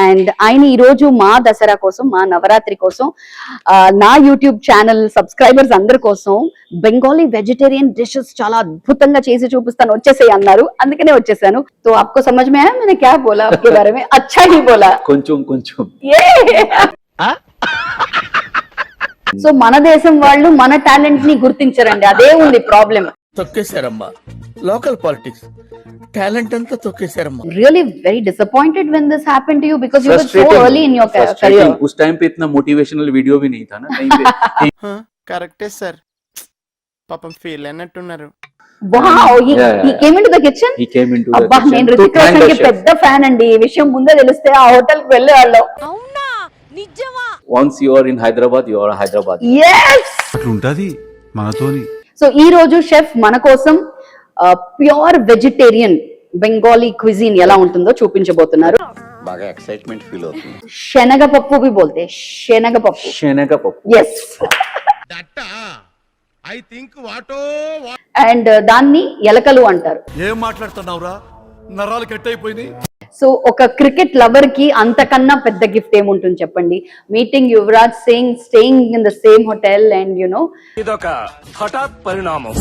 And ఆయన ఈ రోజు మా దసరా కోసం, మా నవరాత్రి కోసం, నా యూట్యూబ్ ఛానల్ సబ్స్క్రైబర్స్ అందరి కోసం బెంగాలీ వెజిటేరియన్ డిషెస్ చాలా అద్భుతంగా చేసి చూపిస్తాను, వచ్చేసేయ్ అన్నారు. అందుకనే వచ్చేసాను. तो आपको समझ में आया मैंने क्या बोला आपके बारे में? अच्छा ही बोला. కొంచెం సో మన దేశం వాళ్ళు మన టాలెంట్ ని గుర్తించరండి, అదే ఉంది ప్రాబ్లం. తొక్కేశారమ్మా లోకల్ పాలిటిక్స్, టాలెంట్ అంతా తొక్కేశారమ్మా. Really very disappointed when this happened to you because you were so early in your career. उस टाइम पे इतना मोटिवेशनल वीडियो भी नहीं था ना कहीं पे. కరెక్టే సార్, పాపం feel అయినట్టున్నారు. Wow, he came into the kitchen. He came into the అబ్బా, kitchen నేను to Hrithik thank Roshan the కి chef. పెద్ద ఫ్యాన్ అండి. ఈ విషయం ముందే తెలిస్తే ఆ హోటల్ కి వెళ్ళేవాళ్ళం. Once you are in Hyderabad, you are Hyderabad. Yes. అట్లుంటది మనతోని. సో ఈ రోజు షెఫ్ మన కోసం ప్యూర్ వెజిటేరియన్ బెంగాలీ క్విజిన్ ఎలా ఉంటుందో చూపించబోతున్నారు. బాగా ఎక్సైట్మెంట్ ఫీల్ అవుతుంది. శనగపప్పు भी बोलते हैं, శనగపప్పు. శనగపప్పు. yes. అండ్ దాన్ని ఎలకలు అంటారు. ఏం మాట్లాడుతున్నావురా, నరాలు కట్ అయిపోయినాయి. సో ఒక క్రికెట్ లవర్ కి అంతకన్నా పెద్ద గిఫ్ట్ ఏముంటుంది చెప్పండి? Meeting Yuvraj Singh, staying in the same hotel and you know, ఇదొక హఠాత్ పరిణామం,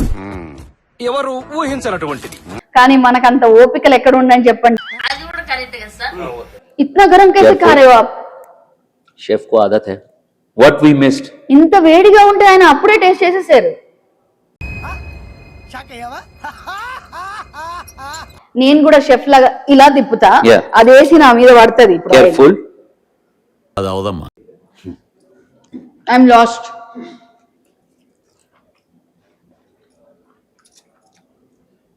ఎవరు ఊహించినటువంటిది. కానీ మనకంత ఓపికలు ఎక్కడ ఉండని చెప్పండి. ఇట్లా గరం కైసే ఖా రहे हो आप? शेफ को आदत है. What we missed. ఇంత వేడిగా ఉంటే ఆయన అప్పుడే టేస్ట్ చేసేసారు. నేను కూడా షెఫ్ లాగా ఇలా తిప్పుతా, అదేసి నా మీద పడుతుంది. Careful. అది అవదమ్మా. I'm last.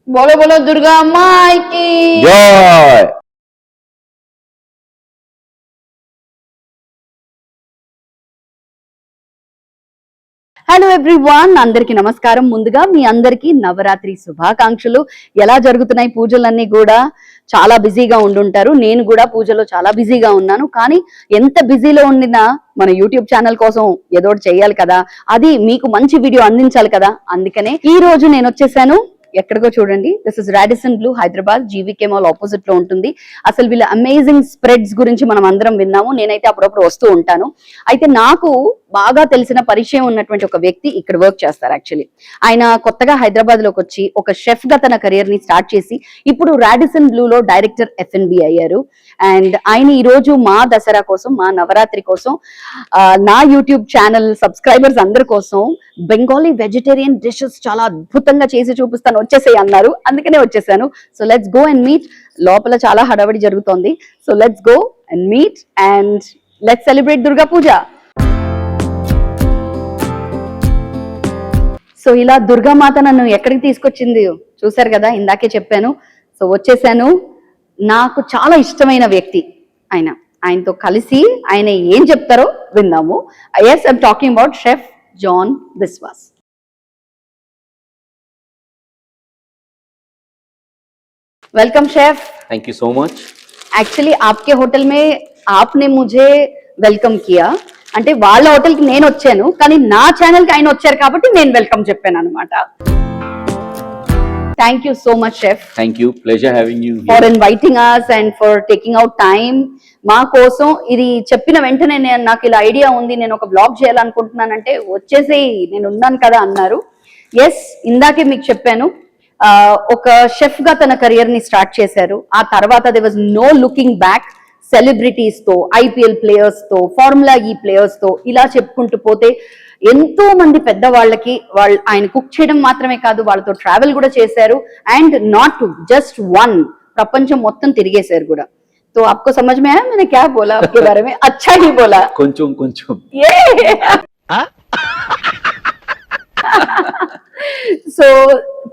बोलो बोलो दुर्गा माई की Joy. హలో ఎవ్రీవన్, అందరికి నమస్కారం. ముందుగా మీ అందరికి నవరాత్రి శుభాకాంక్షలు. ఎలా జరుగుతున్నాయి పూజలన్నీ? కూడా చాలా బిజీగా ఉండుంటారు. నేను కూడా పూజలో చాలా బిజీగా ఉన్నాను. కానీ ఎంత బిజీలో ఉండినా మన యూట్యూబ్ ఛానల్ కోసం ఏదో ఒకటి చేయాలి కదా, అది మీకు మంచి వీడియో అందించాలి కదా. అందుకనే ఈ రోజు నేను వచ్చేసాను. ఎక్కడికో చూడండి, this is Radisson Blu, Hyderabad, GVK mall opposite లో ఉంటుంది. అసలు వీళ్ళ అమేజింగ్ స్ప్రెడ్స్ గురించి మనం అందరం విన్నాము. నేనైతే అప్పుడప్పుడు వస్తూ ఉంటాను. అయితే నాకు బాగా తెలిసిన పరిచయం ఉన్నటువంటి ఒక వ్యక్తి ఇక్కడ వర్క్ చేస్తారు. యాక్చువల్లీ ఆయన కొత్తగా హైదరాబాద్ లోకి వచ్చి ఒక షెఫ్ గా తన కెరియర్ ని స్టార్ట్ చేసి ఇప్పుడు రాడిసన్ బ్లూ లో డైరెక్టర్ F&B అయ్యారు. అండ్ ఆయన ఈ రోజు మా దసరా కోసం, మా నవరాత్రి కోసం, నా యూట్యూబ్ ఛానల్ సబ్స్క్రైబర్స్ అందరి కోసం బెంగాలీ వెజిటేరియన్ డిషెస్ చాలా అద్భుతంగా చేసి చూపిస్తాను, వచ్చేసేయ్ అన్నారు. అందుకనే వచ్చేసాను. So let's go and meet. లోపల చాలా హడావిడి జరుగుతోంది. So let's go and meet and let's celebrate Durga Puja. So ఇలా దుర్గామాత నన్ను ఎక్కడికి తీసుకొచ్చింది చూసారు కదా, ఇందాకే చెప్పాను. సో వచ్చేసాను. నాకు చాలా ఇష్టమైన వ్యక్తి ఆయన. ఆయనతో కలిసి ఆయన ఏం చెప్తారో విందాము. Yes, I'm talking about chef John Biswas. Welcome chef. Thank you so much. Actually आपके होटल में आपने मुझे वेलकम किया. అంటే వాళ్ళ హోటల్ కి నేను వచ్చాను, కానీ నా ఛానల్ కి ఆయన వచ్చారు కాబట్టి నేను వెల్కమ్ చెప్పాను అనమాట. Thank you so much chef. Thank you. Pleasure having you here. For inviting us and for taking out time మా కోసం. ఇది చెప్పిన వెంటనే నాకు ఇలా ఐడియా ఉంది, నేను ఒక బ్లాగ్ చేయాలనుకుంటున్నానంటే వచ్చేసి నేను ఉన్నాను కదా అన్నారు. ఎస్, ఇందాకే మీకు చెప్పాను, ఒక షెఫ్ గా తన కెరియర్ ని స్టార్ట్ చేశారు. ఆ తర్వాత they was no looking back. Celebrities తో, ఐపీఎల్ ప్లేయర్స్ తో, ఫార్ములా ఈ ప్లేయర్స్ తో ఇలా చెప్పుకుంటూ పోతే ఎంతో మంది పెద్దవాళ్ళకి ఆయన కుక్ చేయడం మాత్రమే కాదు, వాళ్ళతో ట్రావెల్ కూడా చేశారు. అండ్ నాట్ జస్ట్ వన్, ప్రపంచం మొత్తం తిరిగేశారు కూడా. तो आपको समझ में आया मैंने क्या बोला आपके बारे में? अच्छा ही बोला. కొంచెం. सो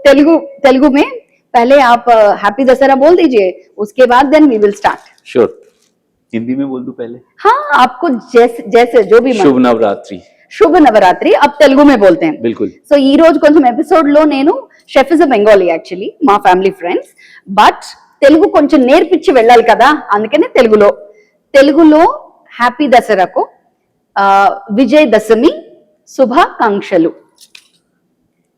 तेलुगु में पहले आप हैप्पी दशहरा बोल दीजिए, उसके बाद then we will start. Sure. Hindi में बोल दूं पहले? हाँ, आपको जैसे जो भी शुभ नवरात्रि. శుభ నవరాత్రి. अब తెలుగు में बोलते हैं. बिल्कुल. సో ఈ రోజు కొంచెం ఎపిసోడ్ లో నేను, chef is a Bengali actually, మా ఫ్యామిలీ ఫ్రెండ్స్, బట్ తెలుగు కొంచెం నేర్పించి వెళ్ళాలి కదా, అందుకనే తెలుగులో హ్యాపీ దసరాకు విజయదశమి శుభాకాంక్షలు.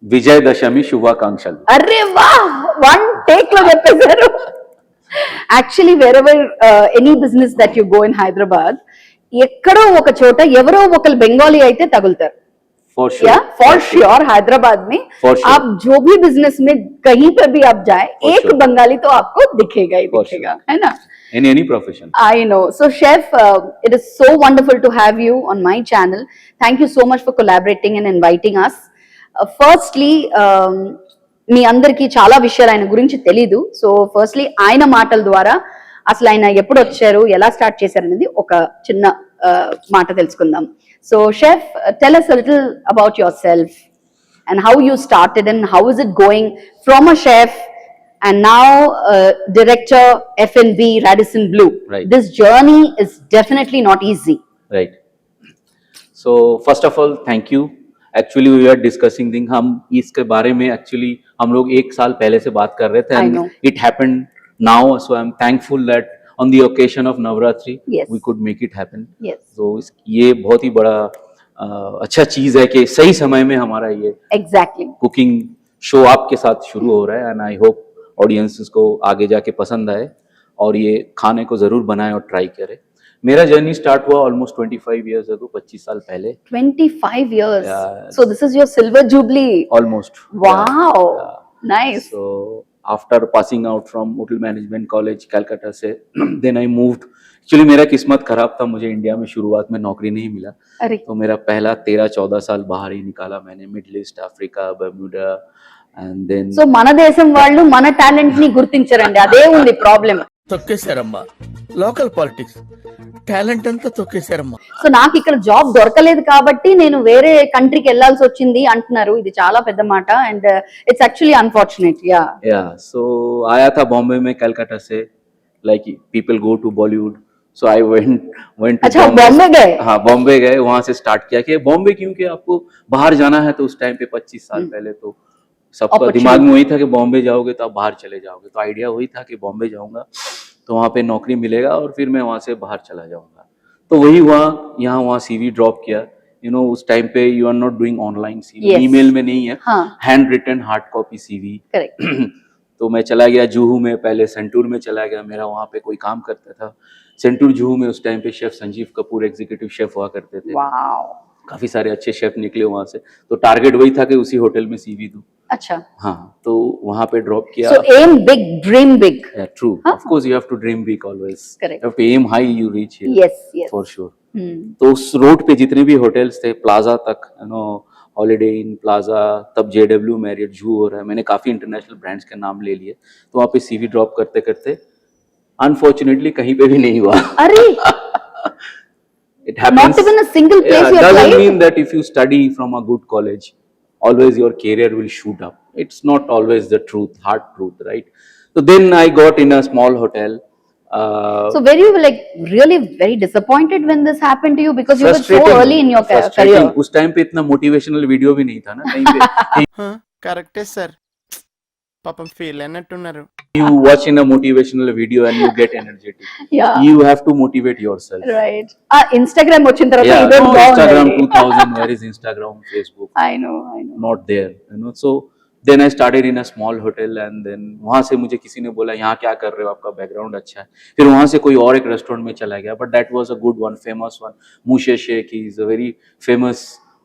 విజయదశమి శుభాకాంక్షలు. అరే వాహ్, వన్ టేక్ లో చెప్పేశారు. Actually wherever any business that you go in Hyderabad, ఎక్కడో ఒక చోట ఎవరో ఒకరు బెంగాలీ అయితే తగులుతారు. For sure. या फॉर श्योर हैदराबाद में For sure. आप जो भी बिजनेस में कहीं पर भी आप जाए, For एक sure. बंगाली तो आपको दिखेगा ही For दिखेगा, है ना? In any profession. I know. So, Chef, it is so wonderful to have you on my channel. Thank you so much for collaborating and inviting us. Firstly, మీ అందరికీ చాలా విషయాలు ఆయన గురించి తెలీదు. సో ఫస్ట్లీ ఆయన మాటల ద్వారా అసలు ఆయన ఎప్పుడు వచ్చారు, ఎలా స్టార్ట్ చేశారు అనేది ఒక చిన్న మాట తెలుసుకుందాం. So chef, tell us a little about yourself and how you started and how is it going from a chef and now director F&B Radisson Blu. Right. This journey is definitely not easy. Right. So first of all, thank you. Actually, we are discussing thing. हम इसके बारे में actually हम लोग एक साल पहले से बात कर रहे थे. I And know. it happened now. So I'm thankful that on the occasion of Navratri, Yes. we could make it happen. Yes. So ये बहुत ही बड़ा अच्छा चीज है कि सही समय में हमारा ये Exactly. कुकिंग शो आपके साथ शुरू हो रहा है. एंड आई होप ऑडियंसेस को आगे जाके पसंद आए और ये खाने को जरूर बनाए और ट्राई करे. मेरा जर्नी स्टार्ट हुआ ऑलमोस्ट 25 इयर्स अगो, 25 साल पहले 25 years. Yeah. So this is your silver jubilee. Almost. Wow. Nice. So after passing out from hotel management college Calcutta से then I moved. एक्चुअली मेरा किस्मत खराब था, मुझे इंडिया में शुरुआत में नौकरी नहीं मिला. अरे तो मेरा पहला 13-14 साल बाहर ही निकाला मैंने, Middle East, Africa, Bermuda and then so మన దేశం వాళ్ళు మన టాలెంట్ ని గుర్తించరండి, అదే ఉంది ప్రాబ్లం. తొక్కేశారమ్మా లోకల్ పాలిటిక్స్, టాలెంట్ అంతా తొక్కేశారమ్మా. సో నాకు ఇక్కడ జాబ్ దొరకలేదు కాబట్టి నేను వేరే కంట్రీకి వెళ్ళాల్సి వచ్చింది అంటున్నారు. ఇది చాలా పెద్ద మాట and it's actually unfortunate. Yeah yeah so आया था बॉम्बे में कलकत्ता से, like people go to Bollywood. So I went अच्छा, बॉम्बे गए? हाँ, बॉम्बे गए. वहां से स्टार्ट किया कि बॉम्बे क्योंकि आपको बाहर जाना है. तो उस टाइम पे 25 साल पहले तो सबका Opportunity. दिमाग में वही था कि बॉम्बे जाओगे तो आप बाहर चले जाओगे. तो आइडिया वही था कि बॉम्बे जाऊंगा तो वहाँ पे नौकरी मिलेगा और फिर मैं वहाँ से बाहर चला जाऊंगा. तो वही हुआ, यहाँ वहाँ सीवी ड्रॉप किया. यू नो उस टाइम पे you are not doing online CV, Yes. Email में नहीं है, हाँ handwritten hard copy CV. Correct. तो मैं चला गया जूहू में, पहले सेंटूर में चला गया. मेरा वहाँ पे कोई काम करता था सेंटूर जूहू में. उस टाइम पे chef Sanjeev Kapoor executive chef हुआ करते थे. वाओ. काफी सारे अच्छे शेफ निकले वहाँ से. तो टारगेट वही था कि उसी होटल में सीवी दूं. अच्छा. हाँ, तो वहाँ पे ड्रॉप किया. So aim big, dream big. True, हाँ. Of course you have to dream big always. Correct. You have to aim high, you reach here Yes, yes. For sure. तो उस रोड पे जितने भी होटल्स थे, प्लाजा तक, you know holiday in plaza, तब JW Marriott, जू हो रहा है, मैंने काफी इंटरनेशनल ब्रांड्स के नाम ले लिए. तो वहाँ पे सीवी ड्रॉप करते करते अनफॉर्चुनेटली कहीं पे भी नहीं हुआ. अरे It happens. not even a single place Yeah, you doesn't applied? mean that if you study from a good college, always your career will shoot up. It's not always the truth, hard truth, right? So then I got in a small hotel. So were you like really very disappointed when this happened to you because you were so frustrating, early in your frustrating. career? उस time पे इतना motivational video भी नहीं था ना कहीं पे. కరెక్టే సార్, పాపం feel అయినట్టున్నారు. You watch in a motivational video and you get energetic. Yeah. You have to motivate yourself. Right. Instagram వచ్చిన తర్వాత Yeah, ఇదే no, Instagram బాగుంది. 2000. Where is Instagram, Facebook? I know. Not there, you know. So then I started in a small hotel and then वहाँ से मुझे किसी ने बोला यहाँ क्या कर रहे हो, आपका बैकग्राउंड अच्छा है. फिर वहाँ से कोई और एक रेस्टोरेंट में चला गया, but that was a good one, famous one. Mushe Sheikh, he is a very famous,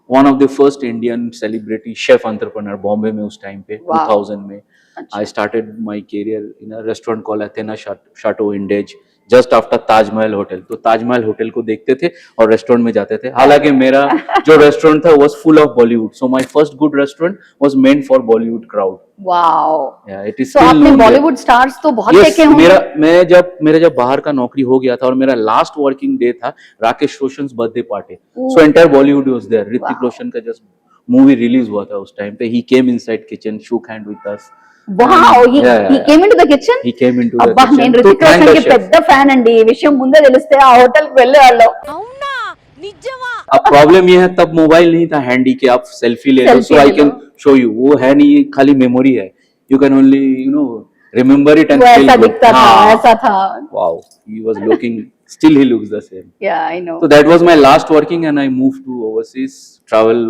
one of the first Indian celebrity chef entrepreneur Bombay में उस टाइम पे. Wow. 2000 में I started my career in a restaurant called Athena Chateau Indege, just after Taj Mahal hotel. तो Taj Mahal hotel को देखते थे और restaurant में जाते थे. हालांकि मेरा जो रेस्टोरेंट था was full of Bollywood, so my first good restaurant was meant for Bollywood crowd. Wow. Yeah, it is So still आपने known there. बॉलीवुड स्टार्स तो बहुत Yes, देखे होंगे. मेरा जब बाहर का नौकरी हो गया था और मेरा लास्ट वर्किंग डे था Rakesh Roshan birthday party. Ooh. So entire Bollywood was there. Hrithik Wow. Roshan का जस्ट मूवी रिलीज हुआ था उस टाइम पे. He came inside kitchen, shook hand with us. Wow, he Yeah. came into the kitchen. He came into the అబ్బా, kitchen నేను to Hrithik thank Roshan the కి chef. పెద్ద fan అండి. ఈ విషయం ముందే తెలిస్తే ఆ హోటల్ కి వెళ్ళేవాళ్ళం. अब प्रॉब्लम ये है तब मोबाइल नहीं था हैंडी कि आप सेल्फी ले लो. Selfie सो आई ले कैन लो. Show you. वो है नहीं, खाली मेमोरी है. You can only remember it and वो फील ऐसा गुड. दिखता था, ऐसा था. Wow, he was looking, still he looks the same. Yeah, I know. So that was my last working and I moved to overseas, travel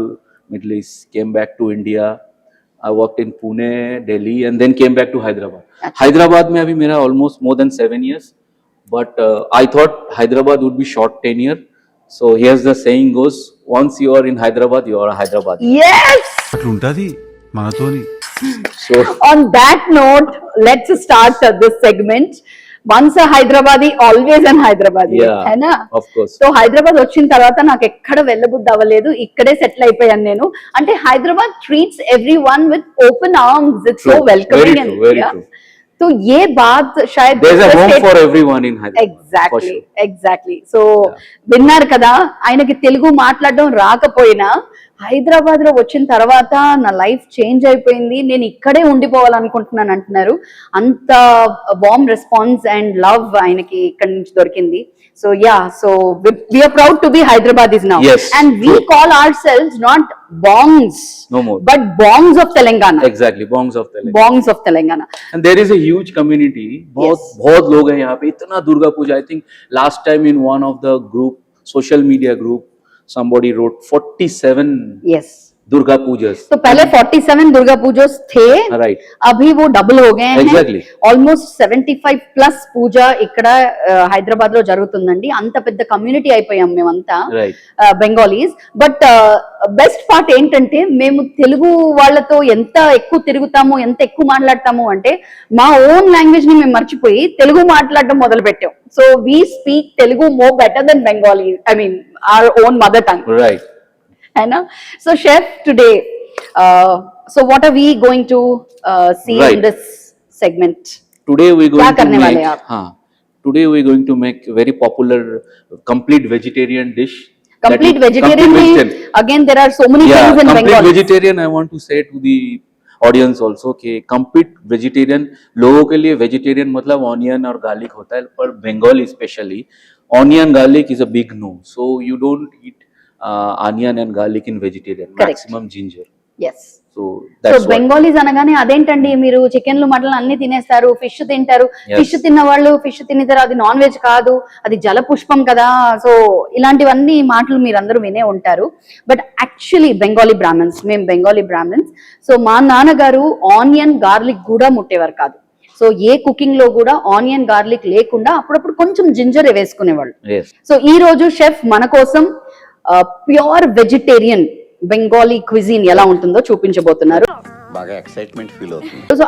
Middle East, came back to India. I worked in Pune, Delhi, and then came back to Hyderabad. अच्छा. Hyderabad में अभी मेरा almost more than 7 years, but I thought Hyderabad would be short tenure. So here's the saying goes: once you are in Hyderabad, you are a Hyderabadi. yes. అట్లుంటది మనతోని. So On that note, let's start this segment. Once a Hyderabadi, always an Hyderabadi. yeah, है ना? of course. So Hyderabad వచ్చిన తర్వాత నాకు ఎక్కడ వెళ్ళబుద్ధి అవ్వలేదు, ఇక్కడే సెటిల్ అయిపోయాను నేను. అంటే Hyderabad treats every one with open arms, it's so True. Welcoming. Very true, very true. तो ये बात शायद There's a home state- for everyone in Hyderabad. for exactly sure. Exactly. So విన్నారు కదా, ఆయనకి తెలుగు మాట్లాడడం రాకపోయినా హైదరాబాద్ లో వచ్చిన తర్వాత నా లైఫ్ చేంజ్ అయిపోయింది, నేను ఇక్కడే ఉండిపోవాలనుకుంటున్నాను అంటున్నారు. అంత వార్మ్ రెస్పాన్స్ అండ్ లవ్ ఆయనకి ఇక్కడ నుంచి దొరికింది. So yeah, so we are proud to be Hyderabadis now. Yes, and we true. call ourselves not bongs, No more. but bongs of Telangana. Exactly, bongs of Telangana. bongs of Telangana. And there is a huge community. बहुत लोग हैं यहाँ पे. इतना Durga Puja. I think last time in one of the group, social media group, somebody wrote 47 yes. Durga Pooja's. तो पहले 47 दुर्गा पूजोस थे, Right. अभी वो डबल हो गए हैं. Exactly. ఆల్మోస్ట్ 75 ప్లస్ పూజ ఇక్కడ హైదరాబాద్ లో జరుగుతుందండి. అంత పెద్ద కమ్యూనిటీ అయిపోయాం మేమంతా Right. Bengalis. But best part ఏంటంటే మేము తెలుగు వాళ్ళతో ఎంత ఎక్కువ తిరుగుతాము, ఎంత ఎక్కువ మాట్లాడతాము అంటే మా ఓన్ లాంగ్వేజ్ ని మేము మర్చిపోయి తెలుగు మాట్లాడడం మొదలు పెట్టాం. So we speak Telugu more better than Bengali, I mean our own mother tongue. Right. है ना? So chef, today, so what are we going to see in Right. this segment? Today we're क्या going to करने वाले make. आप? हाँ. Today we're going to make very popular complete vegetarian dish. that Complete is- vegetarian complete में vegetarian. again there are so many Yeah, things in complete Bengal. vegetarian. I want to say to the audience also कि complete vegetarian लोगों के लिए vegetarian मतलब onion और garlic होता है, पर Bengali especially onion garlic is a big no. So you don't eat onion and garlic in vegetarian. Correct. Maximum ginger. Yes. So so that's what. Bengalis అనగానే అదేంటండి మీరు చికెన్లు మటన్లు అన్ని తినేస్తారు, ఫిష్ తింటారు. Yes. ఫిష్ తిన్న వాళ్ళు ఫిష్ తినేదారు, అది నాన్ వెజ్ కాదు, అది జల పుష్పం కదా. సో ఇలాంటివన్నీ మాటలు మీరు అందరూ వినే ఉంటారు. బట్ యాక్చువల్లీ బెంగాలీ బ్రాహ్మణ్స్, మేము బెంగాలీ బ్రాహ్మణ్స్. సో మా నాన్నగారు ఆనియన్ గార్లిక్ కూడా ముట్టేవారు కాదు. సో ఏ కుకింగ్ లో కూడా ఆనియన్ గార్లిక్ లేకుండా అప్పుడప్పుడు కొంచెం జింజర్ వేసుకునేవాళ్ళు. Yes. సో ఈ రోజు షెఫ్ మన కోసం ప్యూర్ వెజిటేరియన్ బెంగాలీ క్విజిన్ ఎలా ఉంటుందో చూపించబోతున్నారు. బాగా ఎక్సైట్మెంట్ ఫీల్ అవుతుంది. So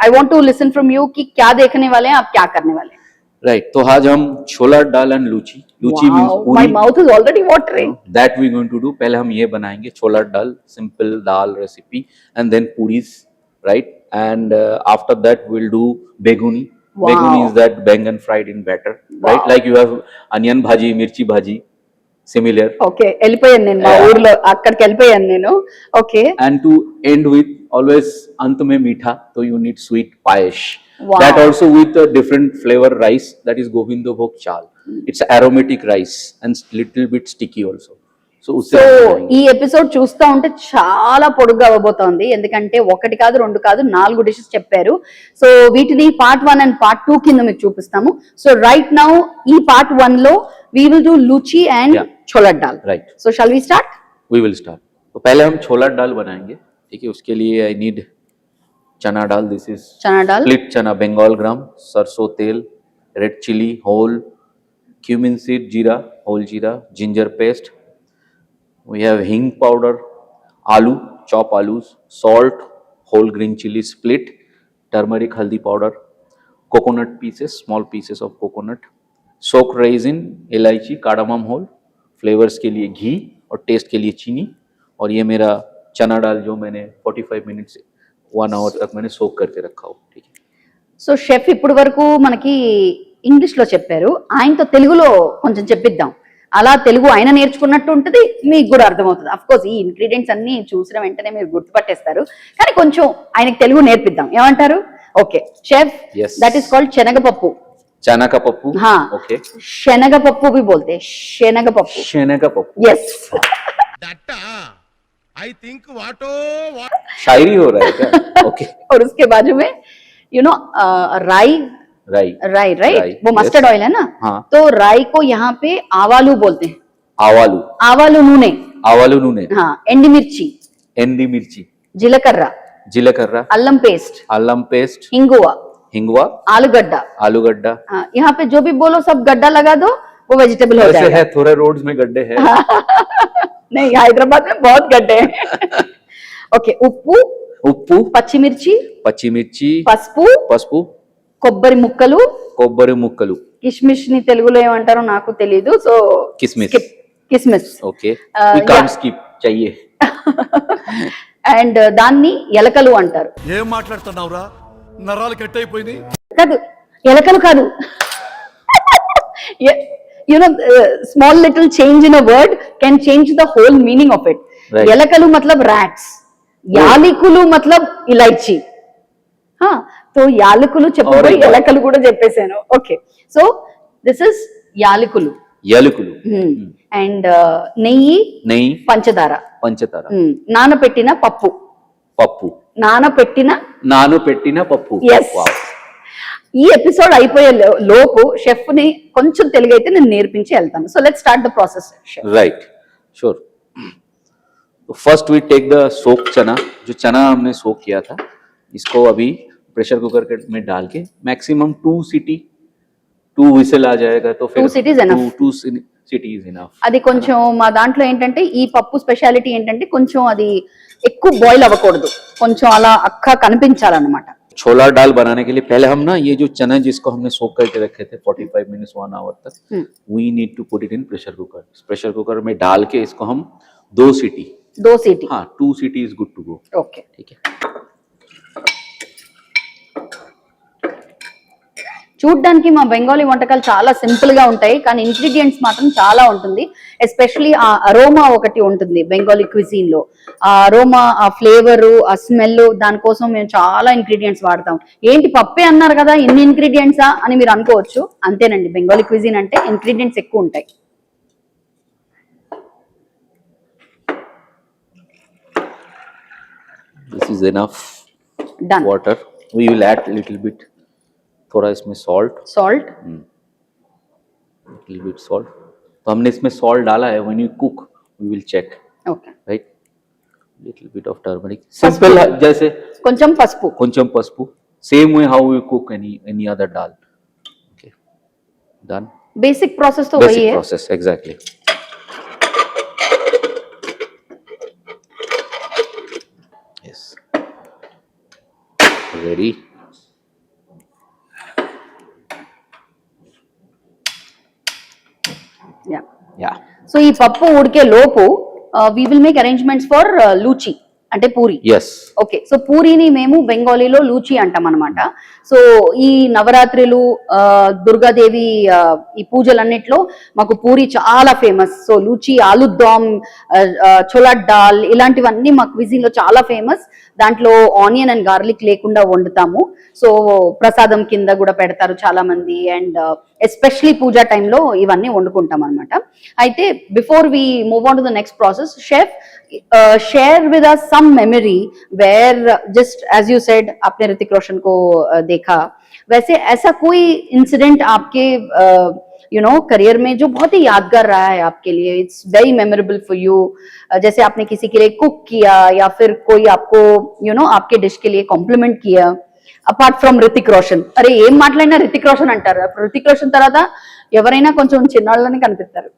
I want to listen from you कि क्या देखने वाले हैं आप, क्या करने वाले हैं. Right. तो आज हम छोला दाल and luchi. Luchi means Wow, my पूरी. mouth is already watering. That we're going to do. पहले हम ये बनाएंगे छोला दाल, simple dal recipe, and then puris, right? And after that we'll do beguni. Wow. Beguni is that bangan fried in batter, right? Wow. Like you have onion bhaji, mirchi bhaji, similar. Okay, వెళ్ళిపోయాను నేను మా Yeah. ఊర్లో, అక్కడికి వెళ్ళిపోయాను నేను. Okay. And to end with always ant mein meetha, so you need sweet payesh. Wow. That also with a different flavor rice, that is Govindo Bhog chal. It's aromatic rice and little bit sticky also. So so usse hum banayenge. ఈ episode చూస్తా ఉంటే చాలా పొడుగ్గా అవ్వబోతోంది, ఎందుకంటే ఒకటి కాదు రెండు కాదు 4 డిషెస్ చెప్పారు. సో వీటిని పార్ట్ 1 అండ్ పార్ట్ 2 కింద మీకు చూపిస్తాము. సో రైట్ నౌ ఈ పార్ట్ 1 లో we will do luchi and Yeah. chola dal. Right. So shall we start? We will start. तो पहले हम छोला दाल बनाएंगे, ठीक है. उसके लिए I need chana dal. This is Chana dal. Split chana, Bengal gram, sarson tel, red chili whole, cumin seed, jeera whole jeera, ginger paste. We have hing powder, aloo, chop alus, salt, whole green chili split, turmeric haldi powder, coconut pieces, small pieces of coconut, soaked raisin, इलायची, cardamom whole, flavours के लिए घी और test के लिए चीनी. और ये मेरा चना दाल जो मैंने 45 मिनट से 1 आवर तक मैंने सोक करके रखा हो, ठीक है. సో షెఫ్ ఇప్పటి వరకు మనకి ఇంగ్లీష్ లో చెప్పారు, ఆయనతో తెలుగులో కొంచెం చెప్పిద్దాం. అలా తెలుగు ఆయన నేర్చుకున్నట్టు ఉంటుంది, మీకు కూడా అర్థమవుతుంది. అఫ్ కోర్స్ ఈ ఇంగ్రీడియంట్స్ అన్ని చూసిన వెంటనే మీరు గుర్తుపట్టేస్తారు, కానీ కొంచెం ఆయనకి తెలుగు నేర్పిద్దాం. ఏమంటారు? Okay chef, Yes. That is called శనగపప్పు. चना का पप्पू. हाँ. ओके. శనగపప్పు भी बोलते हैं, శనగపప్పు. शेने का पप्पू. यस. ఐ థింక్ వాటో शायरी हो रहा है क्या? ओके. और उसके बाजू में यू नो राई. राई. राई राइट, राई, वो मस्टर्ड yes. ऑयल है ना. हाँ. तो राई को यहाँ पे आवालू बोलते हैं. आवालू. ఆవాలు నూనె. आवालू नूने. ఎండిమిర్చి, ఎండి మిర్చి, జీలకర్ర, जीलकर्रा, अल्लम पेस्ट, आलम पेस्ट, हिंगुआ, हिंगवा, आलूगड्डा। आलूगड्डा। हाँ, यहाँ पे जो भी बोलो सब गड्ढा लगा दो, वो वेजिटेबल हो ऐसे जाएगा। है, थोड़े रोड्स में गड्ढे हैं। नहीं, हैदराबाद में बहुत गड्ढे हैं। ओके, उप्पू, ఉప్పు, పచ్చిమిర్చి, పచ్చిమిర్చి, పసుపు, పసుపు, కొబ్బరి ముక్కలు, కొబ్బరి ముక్కలు, కిష్మిష్ ని తెలుగులో ఏమంటారో నాకు తెలియదు, సో కిస్మిస్. కిస్మిస్ okay, Uh, we can't yeah. Skip चाहिए. అండ్ దాన్ని ఎలకలు అంటారు. ఏం మాట్లాడుతున్నావురా నరాలు కట్ అయిపోయినాయి. కాదు, ఎలకలు కాదు. You know, small little change in a word can change the whole meaning of it. Right. ఎలకలు मतलब rats, యాలకులు मतलब ఇలైచి. సో యాలకులు చెప్పబోయి Alright. ఎలకలు కూడా చెప్పేశాను. ఓకే, సో దిస్ ఇస్ యాలకులు. యాలకులు, అండ్ నెయ్యి, నెయ్యి, పంచదార, పంచదార, నానపెట్టిన పప్పు, పప్పు, నానపెట్టిన. నానబెట్టిన పప్పు. Yes. Wow. ఈ ఎపిసోడ్ అయిపోయే లోపు షెఫ్ ని కొంచెం తెలుగు అయితే నేను నేర్పించి వెళ్తాను. So let's start the process. Right, sure. First we take the soak chana. जो चना हमने सोक किया था, इसको अभी प्रेशर कुकर में डाल के मैक्सिमम 2 सीटी, 2 विसल आ जाएगा तो फिर 2 cities enough. 2 cities enough. అది కొంచెం మా దాంట్లో ఏంటంటే ఈ పప్పు స్పెషాలిటీ ఏంటంటే కొంచెం అది ఎక్కువ బాయిల్ అవ్వకూడదు, కొంచెం అలా అక్క కనిపించాలన్నమాట. छोला दाल बनाने के लिए पहले हम ना ये जो चना जिसको हमने सोक करके रखे थे 45 मिनट्स 1 आवर तक, we need to put it in pressure cooker. Pressure cooker में डाल के इसको हम 2 सीटी, 2 सीटी. हाँ 2 सीटी is good to go. Okay, ठीक है. చూడ్డానికి మా బెంగాలీ వంటకాలు చాలా సింపుల్ గా ఉంటాయి, కానీ ఇంగ్రీడియంట్స్ మాత్రం చాలా ఉంటుంది. ఎస్పెషలీ ఆ అరోమా ఒకటి ఉంటుంది బెంగాలీ క్విజీన్ లో. ఆ అరోమా, ఆ ఫ్లేవర్, ఆ స్మెల్, దానికోసం మేము చాలా ఇంగ్రీడియంట్స్ వాడతాం. ఏంటి పప్పే అన్నారు కదా, ఇన్ని ఇంగ్రీడియంట్సా అని మీరు అనుకోవచ్చు. అంతేనండి, బెంగాలీ క్విజీన్ అంటే ఇంగ్రీడియంట్స్ ఎక్కువ ఉంటాయి. This is enough done. water. We will add little bit, थोड़ा इसमें salt, salt, little bit salt. तो हमने इसमें salt डाला है. When you cook, we will check, okay, right? Little bit of turmeric. Simple जैसे కొంచెం పసుపు. కొంచెం పసుపు. Same way how we cook any other dal. Okay, done. Basic process తో Basic వయ్యే. process, exactly. Yes. Ready. Yeah. Yeah. So ఈ పప్పు ఉడికే లోపు we will make arrangements for luchi, అంటే పూరి. Yes. ఓకే, సో పూరీని మేము బెంగాలీలో లూచి అంటాం అనమాట. సో ఈ నవరాత్రులు, దుర్గాదేవి ఈ పూజలన్నిట్లో మాకు పూరి చాలా ఫేమస్. సో లూచి, ఆలుద్దాం, చోలా దాల్ ఇలాంటివన్నీ మా క్విజిన్ లో చాలా ఫేమస్. దాంట్లో ఆనియన్ అండ్ గార్లిక్ లేకుండా వండుతాము. సో ప్రసాదం కింద కూడా పెడతారు చాలా మంది, అండ్ ఎస్పెషలీ పూజా టైంలో ఇవన్నీ వండుకుంటాం అనమాట. అయితే before we move on to the next process, chef share with us some memory where just as you said आपने ऋतिक रोशन को देखा, वैसे ऐसा कोई इंसिडेंट आपके यू नो करियर में जो बहुत ही यादगार रहा है आपके लिए, it's very memorable for you, जैसे आपने किसी के लिए कुक किया या फिर कोई आपको यू नो आपके डिश के लिए कॉम्प्लीमेंट किया అపార్ట్ ఫ్రమ్ రితిక్ రోషన్. అరే ఏం మాట్లాడినా రితిక్ రోషన్ అంటారు. రితిక్ రోషన్ తర్వాత ఎవరైనా కొంచెం చిన్నవాళ్ళని కనిపిస్తారు.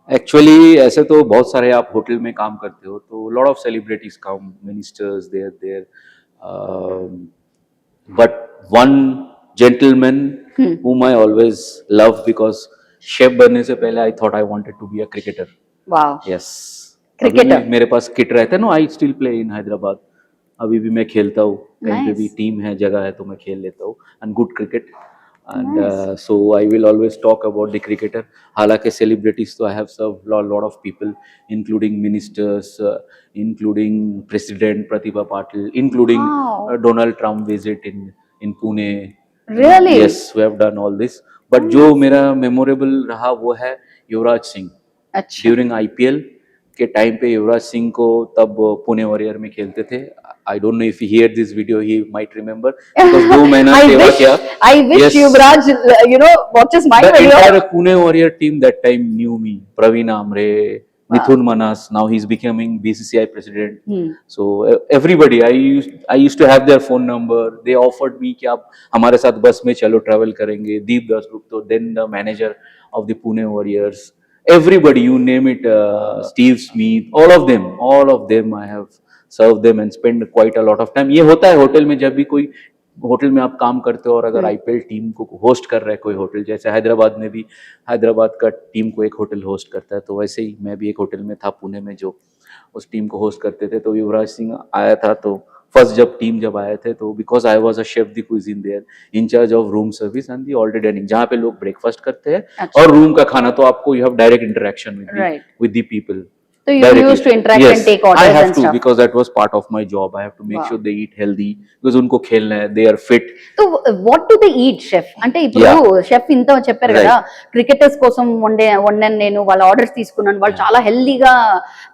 एक्चुअली ऐसे तो बहुत सारे आप होटल में काम करते हो, तो lot of celebrities come, ministers there, but one gentleman whom I always love because chef बनने से पहले I thought I wanted to be a cricketer. Wow, Yes. Cricketer. अभी भी मेरे पास किट रहता है, no I still play in Hyderabad. अभी भी मैं खेलता हूँ, कहीं पे Nice. भी टीम है, जगह है तो मैं खेल लेता हूँ, and good cricket. And so I will always talk about the cricketer. हालांकि celebrities तो I have served lot of people, including ministers, including President Pratibha Patil, including Wow. Donald Trump visit in Pune. Really? Yes, we have done all this. But जो मेरा memorable रहा वो है युवराज सिंह. अच्छा, during IPL के time पे युवराज सिंह को तब पुणे वॉरियर में खेलते थे. I don't know if he here this video he might remember, because 2 महीना सेवा किया. I wish Yes. Yuvraj you know watches my The video. entire Pune Warrior team that time knew me. Praveen Amre, Mithun Manas, now he's becoming BCCI president. Hmm. So everybody, I used to have their phone number. They offered me कि आप हमारे साथ बस में चलो travel करेंगे. Deep Dasgupta, then the manager of the Pune Warriors. Everybody, you name it, Steve Smith, all of them I have served them and spent quite a lot of time. ये होता है होटल में, जब भी कोई hotel में आप काम करते हो और अगर आईपीएल टीम को होस्ट कर रहा है कोई होटल, जैसे हैदराबाद में भी हैदराबाद का टीम को एक होटल होस्ट करता है, तो वैसे ही मैं भी एक होटल में था पुणे में जो उस टीम को होस्ट करते थे। तो युवराज सिंह आया था, तो फर्स्ट जब आए थे, तो because I was a chef the cuisine there, incharge of room service and the all day dining, जहाँ पे लोग ब्रेकफास्ट करते हैं और रूम का खाना, तो आपको you have direct interaction with the people. So you Directly. used to interact Yes, and take orders I have and to stuff. because that was part of my job. I have to make Wow. sure they eat healthy because उनको खेलना है, they are fit. So what do they eat, chef? అంటే ఇప్పుడు chef ఇంత చెప్పారు కదా, cricketers కోసం వండాను నేను, వాళ్ళ ఆర్డర్స్ తీసుకున్నాను, వాళ్ళు చాలా హెల్దీగా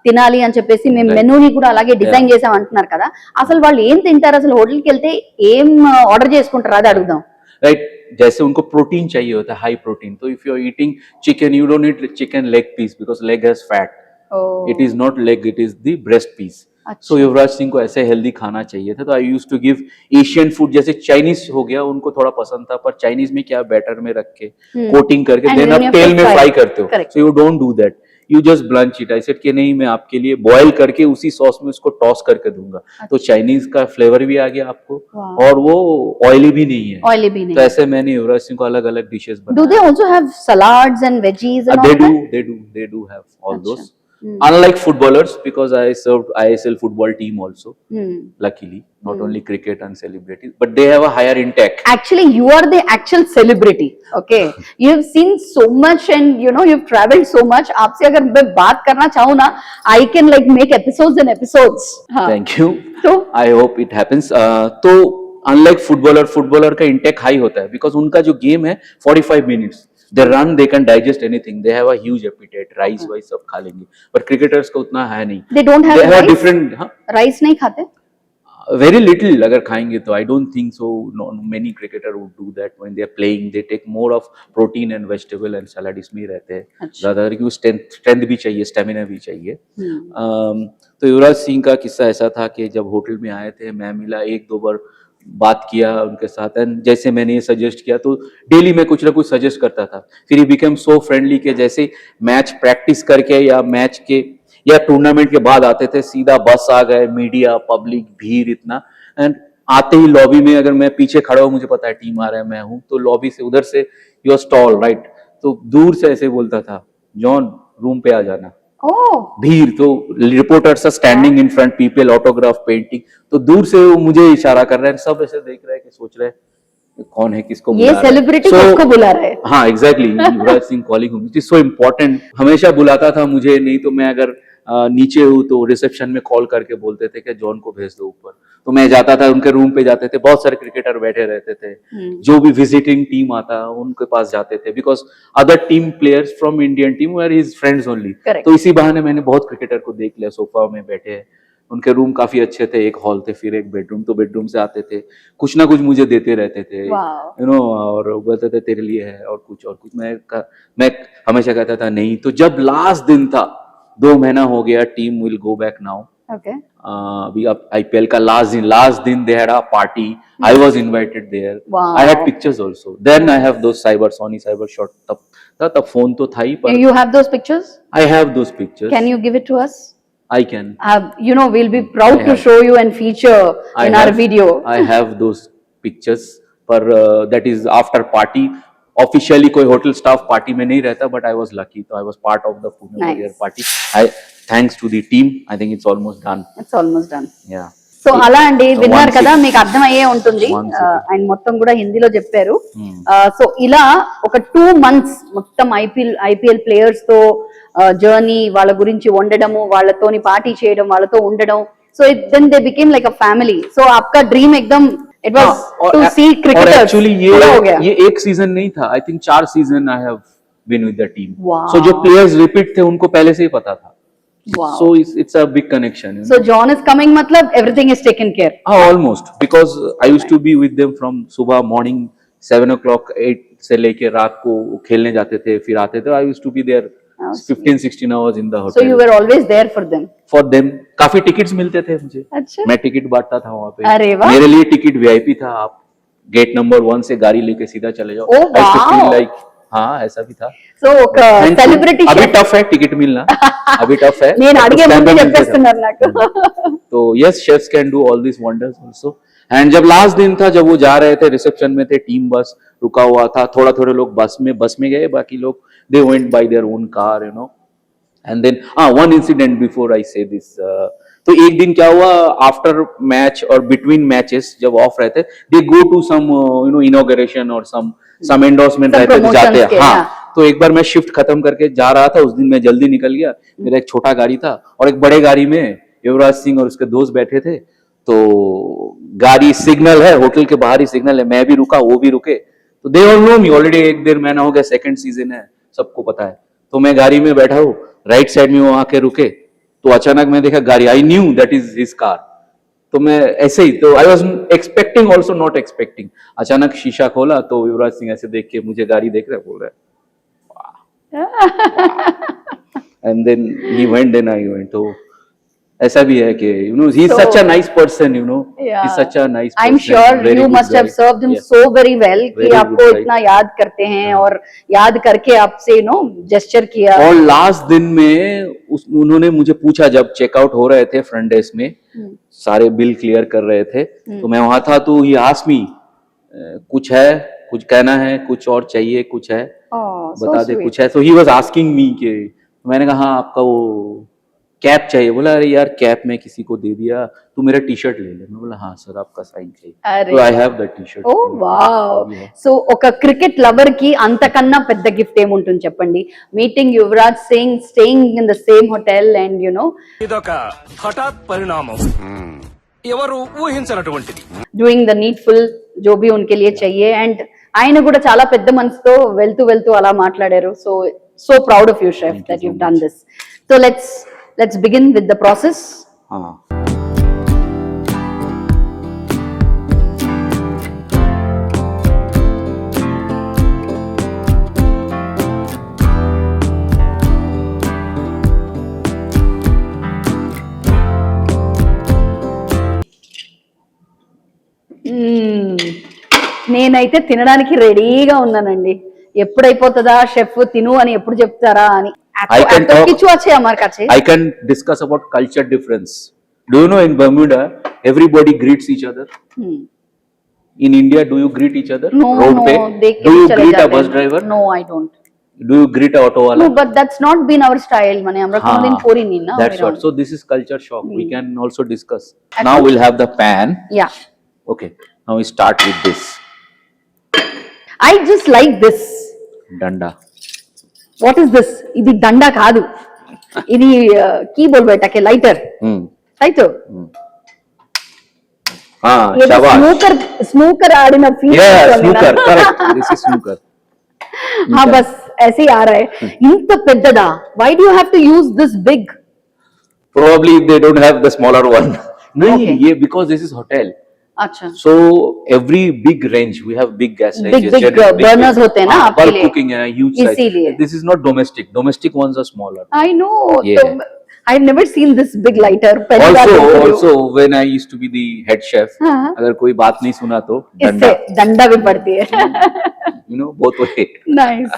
తినాలి అని చెప్పేసి మేము మెనూని కూడా అలాగే డిజైన్ చేసాం అంటున్నారు కదా, అసలు వాళ్ళు ఏం తింటారు, అసలు హోటల్కి వెళ్తే ఏం ఆర్డర్ చేసుకుంటారు, అది అడుగుదాం. Right, जैसे उनको प्रोटीन चाहिए होता है, हाई प्रोटीन, तो if you are eating chicken, you don't eat chicken leg piece because leg has fat. It is not leg, it is the breast piece. So Yuvraj Singh को ऐसे हेल्दी खाना चाहिए था, तो I used to give Asian food, जैसे Chinese हो गया उनको थोड़ा पसंद था, पर चाइनीज में क्या बैटर में रख के कोटिंग करके And देन then आप you have तेल to में fry. फ्राई करते हो, Correct. So you don't do that, you just blanch it. I said कि नहीं, मैं आपके लिए बॉयल करके उसी सॉस में उसको टॉस करके दूंगा, तो चाइनीज का फ्लेवर भी आ गया आपको और वो ऑयली भी नहीं है, ऑयली भी तो नहीं. ऐसे मैंने युवराज सिंह को अलग अलग dishes Do they also have salads and veggies and all they that? do have all those. Unlike footballers, because I served ISL football team also, luckily, not only cricket and celebrities, but they have a higher intake. Actually, you are the actual celebrity. Okay, you've seen so much and you've traveled so much. आपसे अगर मैं बात करना चाहूँ ना, I can like make episodes and episodes. हाँ. Thank you. तो I hope it happens. तो unlike footballer का intake high होता है, because उनका जो game है 45 minutes. They run, they can digest anything. They have a huge appetite. Rice vice सब खा लेंगे, पर cricketers का उतना है नहीं. they don't have They have rice? different. हाँ, Rice नहीं खाते? very little अगर खाएंगे तो, I don't think so. No, many cricketer would do that when they are playing. They take more of protein and vegetable and salad, इसमें ही रहते हैं ज्यादा, क्योंकि strength भी चाहिए, stamina भी चाहिए. तो युवराज सिंह का किस्सा ऐसा था कि जब होटल में आए थे, मैं मिला, एक दो बार बात किया उनके साथ, एंड जैसे मैंने ये सजेस्ट किया, तो डेली मैं कुछ ना कुछ सजेस्ट करता था. फिर ही बिकम सो फ्रेंडली कि जैसे मैच प्रैक्टिस करके या मैच के या टूर्नामेंट के बाद आते थे, सीधा बस आ गए, मीडिया, पब्लिक, भीड़ इतना, एंड आते ही लॉबी में अगर मैं पीछे खड़ा हूँ, मुझे पता है टीम आ रहा है, मैं हूँ, तो लॉबी से उधर से योर स्टॉल राइट, तो दूर से ऐसे बोलता था, जॉन रूम पे आ जाना. भीड़, तो reporters standing in front, people, autograph, painting, तो दूर से वो मुझे इशारा कर रहे हैं, सब ऐसे देख रहे हैं कि सोच रहे हैं कौन है, किसको बुला ये रहा है. सेलिब्रिटी So, किसको बुला रहे हैं? हाँ exactly, Yuvraj Singh calling, it is so important. हमेशा बुलाता था मुझे, नहीं तो मैं अगर नीचे हूँ तो रिसेप्शन में कॉल करके बोलते थे कि जॉन को भेज दो ऊपर, तो मैं जाता था, उनके रूम पे जाते थे, बहुत सारे क्रिकेटर बैठे रहते थे, जो भी विजिटिंग टीम आता उनके पास जाते थे, because other team players from Indian team were his friends only. तो इसी बहाने मैंने बहुत क्रिकेटर को देख लिया, सोफा में बैठे हैं, उनके रूम काफी अच्छे थे, एक हॉल थे, फिर एक बेडरूम, तो बेडरूम से आते थे, कुछ ना कुछ मुझे देते रहते थे, और बोलते थे तेरे लिए है और कुछ. मैं हमेशा कहता था नहीं. तो जब लास्ट दिन था, 2 महीना हो गया, team will go back now. अभी अब आईपीएल का लास्ट दिन they had a party, I was invited there, I had pictures also, then I have those Sony cyber shot. तब फोन तो था ही, पर You have those pictures? I have those pictures. Can you give it to us? I can. We'll be proud to show you and feature in our video. I have those pictures, पर that is after party. Officially कोई hotel staff party में नहीं रहता, but I was lucky, so I was part of the Pune Warrior party. Thanks to the team, I think it's almost done. It's almost done. Yeah. So అలా అండి, So విన్నారు one కదా, second. మీకు అర్థమయ్యే ఉంటుంది. One second. ఆయన మొత్తం కూడా హిందీలో చెప్పారు. సో ఇలా ఒక 2 months మొత్తం ఐపీఎల్ ప్లేయర్స్ తో జర్నీ, వాళ్ళ గురించి వండడము, వాళ్ళతోని పార్టీ చేయడం, వాళ్ళతో ఉండడం. So then they became like a family. So आपका ड्रीम एकदम इट वाज टू सी और क्रिकेटर्स. एक्चुअली पूरा हो गया. ये एक सीजन नहीं था, I think 4 season I have been with the team. Wow. So जो प्लेयर्स रिपीट थे उनको पहले से ही पता था. Wow. So it's a big connection. So John is coming, matlab everything is taken care. Almost, because I used to be with them from सुबह morning 7 o'clock 8 से लेके रात को खेलने जाते थे, फिर आते थे. I used to be there 15-16 hours in the So hotel you were always there for them. for them. काफी टिकट्स मिलते थे मुझे, अच्छा. मैं टिकट बांटता था वहाँ पे. अरे वाह. मेरे लिए टिकट वीआईपी था. आप गेट नंबर 1 से गाड़ी लेके सीधा चले जाओ. Oh, I used to feel wow. like, हाँ ऐसा भी था. So ఒక Thank you. సెలబ్రిటీ अभी टफ है टिकट मिलना. अभी टफ है. నేను అడిగే उस time ముందు पे मिलते थे. చెప్పేస్తున్నారు నాకు. तो yes chefs can do all this wonders also. And जब लास्ट दिन था, जब वो जा रहे थे, रिसेप्शन में थे, टीम बस रुका हुआ था, थोड़े लोग बस में गए, बाकी लोग they went by their own car, you know. And then one incident before I say this. तो एक दिन क्या हुआ, आफ्टर मैच और बिटवीन मैचेस जब ऑफ रहते, they go to some you know inauguration और सम एंडोर्समेंट Some रहते थे, promotions जाते के, हैं. हाँ. हाँ. तो एक बार मैं शिफ्ट खत्म करके जा रहा था, उस दिन मैं जल्दी निकल गया. मेरा एक छोटा गाड़ी था और एक बड़े गाड़ी में युवराज सिंह और उसके दोस्त बैठे थे. तो गाड़ी सिग्नल है, होटल के बाहर ही सिग्नल है, मैं भी रुका, वो भी रुके. तो they all know me already, 1-1.5 महीना हो गया, सेकंड सीजन है, सबको पता है. तो मैं गाड़ी में बैठा हूँ, राइट साइड में वो आके रुके. तो अचानक मैं देखा गाड़ी, I knew that is his car. तो मैं ऐसे ही, तो I was expecting also not expecting. अचानक शीशा खोला तो युवराज सिंह ऐसे देख के मुझे गाड़ी देख रहा है, बोल रहा है and then he went, then I went. तो ऐसा भी है कि you know he is So- such a nice person, you know. He Yeah. Is such a nice I'm sure you must have served him so very well कि Very good आपको guy. इतना याद करते हैं और याद करके आपसे जेस्चर किया. और लास्ट दिन में उन्होंने मुझे पूछा, जब चेकआउट हो रहे थे फ्रंट डेस्क में, सारे बिल क्लियर कर रहे थे, तो मैं वहां था. तो ही आस्क्ड मी, कुछ है, कुछ कहना है, कुछ और चाहिए, कुछ है, Oh, so बता दे sweet. कुछ है. तो ही वाज आस्किंग मी के, मैंने कहा हाँ आपका वो कैप चाहिए. बोला अरे यार कैप मैं किसी को दे दिया, तू मेरा टी शर्ट ले ले. मैं बोला हाँ सर आपका साइन चाहिए. अरे तो I have the T shirt. Oh wow. So ఒక క్రికెట్ లవర్ కి అంతకన్నా పెద్ద గిఫ్ట్ ఏముంటుంది చెప్పండి? Meeting Yuvraj Singh, staying in the same hotel and ఇదొక హఠాత్ పరిణామం, ఎవరు ఊహించనటువంటిది. డూయింగ్ ద నీడ్ఫుల్ జో भी उनके लिए चाहिए. అండ్ ఆయన కూడా చాలా పెద్ద మనసుతో వెళ్తూ అలా మాట్లాడారు. So proud of you chef that you done this. So let's begin with the process. हाँ. నేనైతే తినడానికి రెడీగా ఉన్నానండి. ఎప్పుడైపోతుందా షెఫ్ తిను అని ఎప్పుడు చెప్తారా అని. I can talk- কিছু আছে আমার কাছে. I can discuss about culture difference. Do you know in Bermuda everybody greets each other? In India, do you greet each other? No, Road no, pe? देख के Do you चले greet a जाते bus हैं. driver? No, I don't. Do you greet a auto wala? No, but that's not been our style. মানে আমরা কোনদিন করিনি না. That's what. So this is culture shock. We can also discuss. Okay. Now we'll have the pan. Yeah. Okay. Now we start with this I just like this. danda. What is this? ఇది దండా కాదు. ఇది की बोल बेटा के lighter. Lighter. हाँ, ये शाबाश. स्नूकर आडिना feel. Yeah, snooker. Correct. This is snooker. हाँ बस ऐसे ही आ रहा है. ఇంత పెద్దదా? Why do you have to use this big? Probably if they don't have the smaller one. नहीं, Okay. ये because this is hotel. अच्छा. So every big range, we have big gas ranges. big, generally burners होते हैं ना हाँ, आपके bulk लिए. cooking है, huge size. इसीलिए. This is not domestic. Domestic ones are smaller. I know. Yeah. तो I've never seen this big lighter. पहली बार देख रही हूँ. Also when I used to be the head chef, हाँ. अगर कोई बात नहीं सुना तो इससे डंडा, डंडा भी पड़ती है. you know, both way. Nice.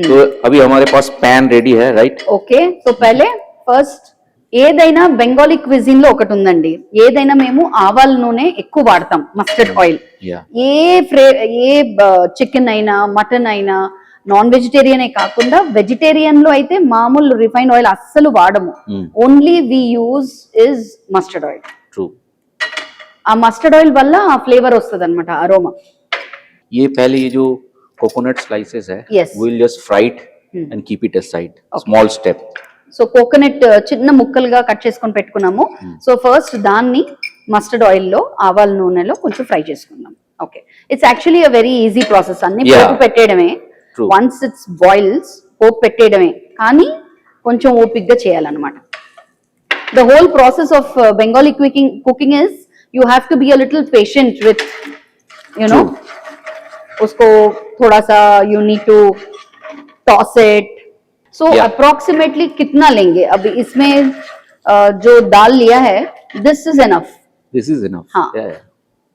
तो अभी हमारे पास पैन रेडी है, right? ఓకే. సో పहले ఫస్ట్ ఏదైనా బెంగాలీ క్విజిన్ లో ఒకటి ఉందండి. ఏదైనా మేము ఆవాల నూనె ఎక్కువ వాడతాం, మస్టర్డ్ ఆయిల్. Yeah. ఏ చికెన్ అయినా మటన్ అయినా నాన్ వెజిటేరియనే కాకుండా వెజిటేరియన్ లో అయితే మామూలు రిఫైన్ ఆయిల్ అస్సలు వాడము. Only we use is mustard oil. True. ఆ మస్టర్డ్ ఆయిల్ వల్ల ఆ ఫ్లేవర్ వస్తుంది అనమాట, అరోమా. ये पहले ये जो coconut slices है, Yes. we'll just fry it and keep it aside. Small step. So coconut చిన్న ముక్కలుగా కట్ చేసుకొని పెట్టుకున్నాము. సో ఫస్ట్ దాన్ని మస్టర్డ్ ఆయిల్ లో ఆవాల నూనెలో కొంచెం ఫ్రై చేసుకుందాం. Okay. It's actually a very easy process. అన్ని Yeah. పోపు పెట్టేయడమే. True. వన్స్ ఇట్స్ బాయిల్స్ పోపు పెట్టేయడమే, కానీ కొంచెం ఓపిక్గా చేయాలన్నమాట. The whole process of Bengali cooking is you have to be a little patient with नो उसको थोड़ा सा you need to toss it. So Yeah. Approximately कितना लेंगे अभी इसमें जो दाल लिया है this is enough This is enough. हाँ. Yeah.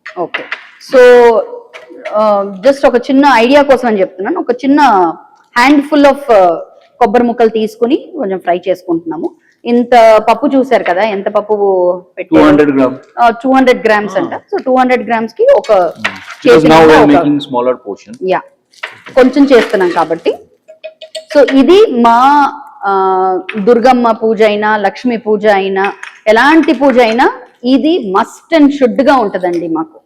ఓకే సో జస్ట్ ఒక చిన్న ఐడియా కోసం అని చెప్తున్నాను ఒక చిన్న హ్యాండ్ ఫుల్ ఆఫ్ కొబ్బరి ముక్కలు తీసుకుని కొంచెం ఫ్రై చేసుకుంటున్నాము ఇంత పప్పు చూసారు కదా ఎంత పప్పు 200 gram. 200 గ్రామ్స్ అంట సో 200 గ్రామ్స్ కి ఒక Because now we are చేతిలో making smaller portion. యా కొంచెం చేస్తున్నాం కాబట్టి సో ఇది మా దుర్గమ్మ పూజ అయినా లక్ష్మీ పూజ అయినా ఎలాంటి పూజ అయినా ఇది మస్ట్ అండ్ షుడ్ గా ఉంటదండి మాకు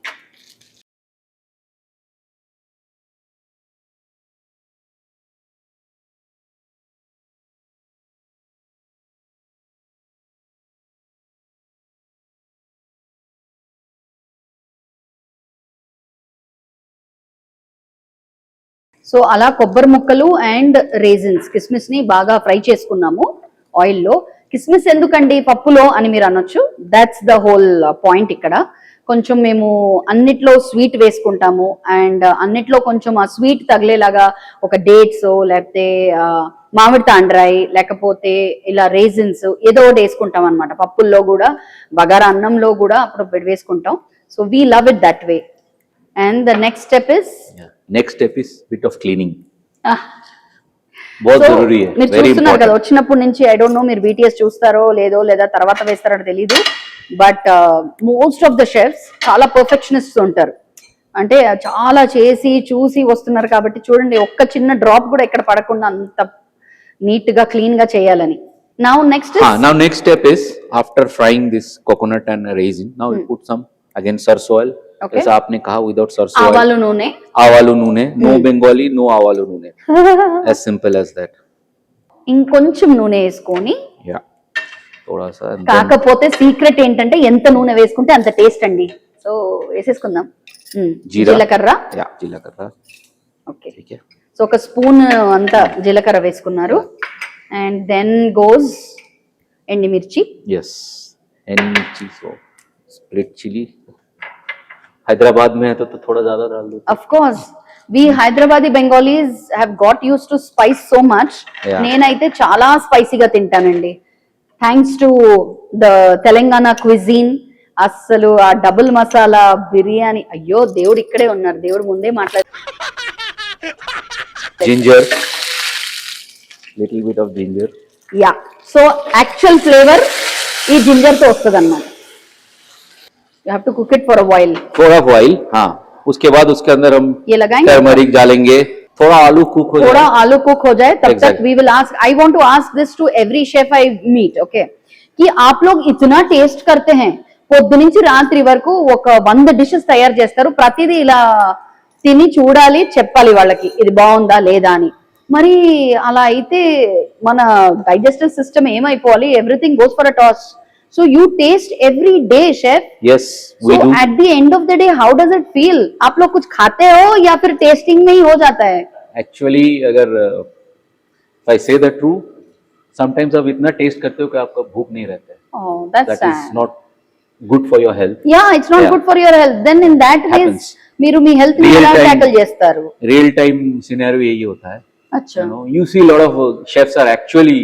సో అలా కొబ్బరి ముక్కలు అండ్ రేజిన్స్ కిస్మిస్ ని బాగా ఫ్రై చేసుకున్నాము ఆయిల్లో కిస్మిస్ ఎందుకండి పప్పులో అని మీరు అనొచ్చు దాట్స్ ద హోల్ పాయింట్ ఇక్కడ కొంచెం మేము అన్నిట్లో స్వీట్ వేసుకుంటాము అండ్ అన్నిట్లో కొంచెం ఆ స్వీట్ తగిలేలాగా ఒక డేట్స్ లేకపోతే మామిడి తాండ్రాయి లేకపోతే ఇలా రేజిన్స్ ఏదో ఒకటి వేసుకుంటాం అనమాట పప్పుల్లో కూడా బగారా అన్నంలో కూడా అప్పుడు వేసుకుంటాం so we love it that way and the next step is Yeah. Next step is bit of cleaning. बहुत जरूरी है. మీరు Very చూస్తున్నారు కదా important. వచ్చినప్పటి నుంచి ఐ డోంట్ నో మీరు బీటీఎస్ చూస్తారో లేదో లేదా తర్వాత వేస్తారో తెలీదు but most of the chefs చాలా పర్ఫెక్షనిస్ట్ ఉంటారు అంటే చాలా చేసి చూసి వస్తున్నారు కాబట్టి చూడండి ఒక్క చిన్న డ్రాప్ కూడా ఎక్కడ పడకుండా అంత నీట్ గా క్లీన్ గా చేయాలని now next Now next step is after frying this coconut and raisin. Now we put some again sarson oil. Okay. जैसा आपने कहा without sarson oil. ఆవాలు నూనె आवालू नूने. No Bengali, no आवालू नूने. As simple as that. ఇంకొంచెం నూనె వేసుకొని Yeah. थोड़ा सा. and then- కాకపోతే సీక్రెట్ ఏంటంటే ఎంత నూనె వేసుకుంటే అంత టేస్ట్ అండి సో వేసేసుకుందాం जीरा. జీలకర్ర Yeah, जीलकर्रा. ఓకే ठीक है. సో ఒక స్పూన్ అంతా జీలకర్ర వేసుకున్నారు అండ్ దెన్ గోస్ ఎండిమిర్చి Yes. Any cheese or split chili. Hyderabad में है तो थोड़ा ज्यादा डाल दो. Of course we Hyderabadi Bengalis have got used to spice so much Yeah. నేనైతే చాలా స్పైసీగా తింటానండి thanks to the Telangana cuisine అస్సలు ఆ డబుల్ మసాలా బిర్యానీ అయ్యో దేవుడు ఇక్కడే ఉన్నారు దేవుడు ముందే మాట్లాడు Ginger. Little bit of ginger. Yeah so actual flavour ఈ జింజర్ తో వస్తుంది అన్నమాట you have to cook it for a while थोड़ा बॉइल. हाँ. उसके बाद उसके अंदर हम ये लगाएंगे टर्मरिक डालेंगे. थोड़ा आलू कुक हो थोड़ा जाए. आलू कुक हो जाए तब तक Exactly. We will ask I want to ask this to every chef I meet okay कि आप लोग इतना टेस्ट करते हैं పొద్దు నుంచి రాత్రి వరకు ఒక 100 డిషెస్ తయారు చేస్తారు ప్రతిదీ ఇలా తిని చూడాలి చెప్పాలి వాళ్ళకి ఇది బాగుందా లేదా అని మరి అలా అయితే మన డైజెస్టివ్ సిస్టమ్ ఏమైపోవాలి everything goes for a toss so you taste every day chef Yes, we so do. at the end of the day how does it feel आप लोग कुछ खाते हो या फिर टेस्टिंग में ही हो जाता है Actually, अगर if I say the true, sometimes आप इतना टेस्ट करते हो कि आपका भूख नहीं रहता है. oh that's That is sad not good for your health. yeah it's not Yeah. good for your health then in that case Happens. మీరు మీ హెల్త్ ని Real ఎలా time. ట్యాకిల్ చేస్తారు Real time scenario यही होता है. అచ్చా You know, you see a lot of chefs are actually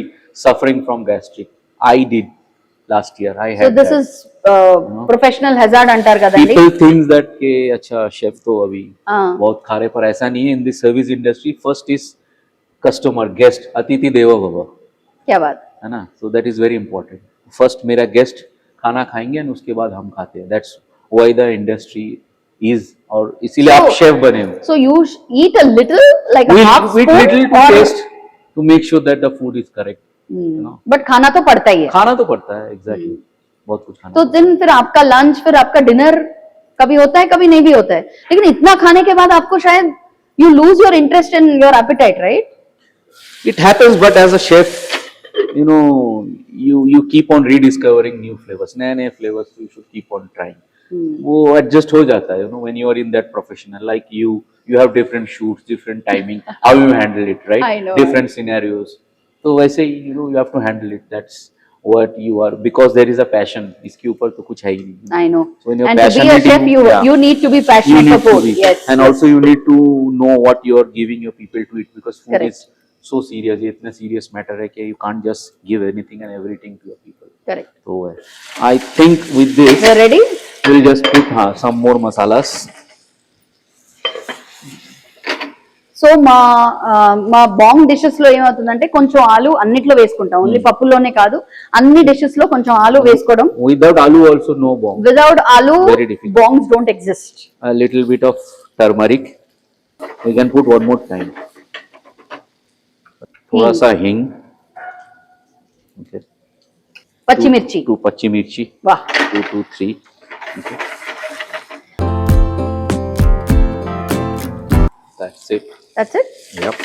suffering from gastric. I did last year. I so had this that. Is professional hazard అంటారు కదండి People think that कि अच्छा chef तो अभी हाँ. बहुत खा रहे, पर ऐसा नहीं है. In the service industry, first is customer, guest, अतिथि देवो भव. क्या बात है ना. So that is very important. First मेरा guest खाना खाएंगे और उसके बाद हम खाते हैं. That's why the industry is, और इसीलिए आप So- शेफ बने हो. so you eat a little like a half We spoon little to or taste to make sure that the food is correct. You know. But खाना तो पड़ता ही है खाना तो पड़ता है. Exactly. बहुत कुछ खाना. तो दिन फिर आपका लंच फिर आपका डिनर कभी होता है कभी नहीं भी होता है लेकिन इतना खाने के बाद आपको शायद you lose your interest in your apatite right It happens, but as a chef, you know, you keep on rediscovering new flavors. नए flavors you should keep on trying. वो adjust हो जाता है, you know, when you are in that professional. Like you have different shoots, different timing. How you handle it, right? I know. Different scenarios. तो वैसे ही, you know, you have to handle it. That's what you are, because there is a passion. इसके ऊपर तो कुछ है ही नहीं. I know So when you're and to be a passionate chef in- you yeah. you need to be You passionate need for to food be. yes And also you need to know what you are giving your people to eat, because food Correct. is so serious, ये इतना serious matter है कि you can't just give anything and everything to your people. Correct. So I think with this We are ready? we'll just put some more masalas. So మా బాంగ్ dishes లో ఏమవుతుందంటే కొంచెం ఆలు అన్నిట్లో వేసుకుంటాం, ఓన్లీ పప్పులోనే కాదు అన్ని డిషెస్ లో కొంచెం ఆలు వేసుకోవడం. Without aloo also no bomb. Without aloo Very difficult. Bongs don't exist. A little bit of turmeric. We can put one more time. थोड़ा सा हींग. Okay. పచ్చిమిర్చి. 2 पच्ची मिर्ची. వాహ్. 2 to 3. Okay. That's it. That's it. Yep.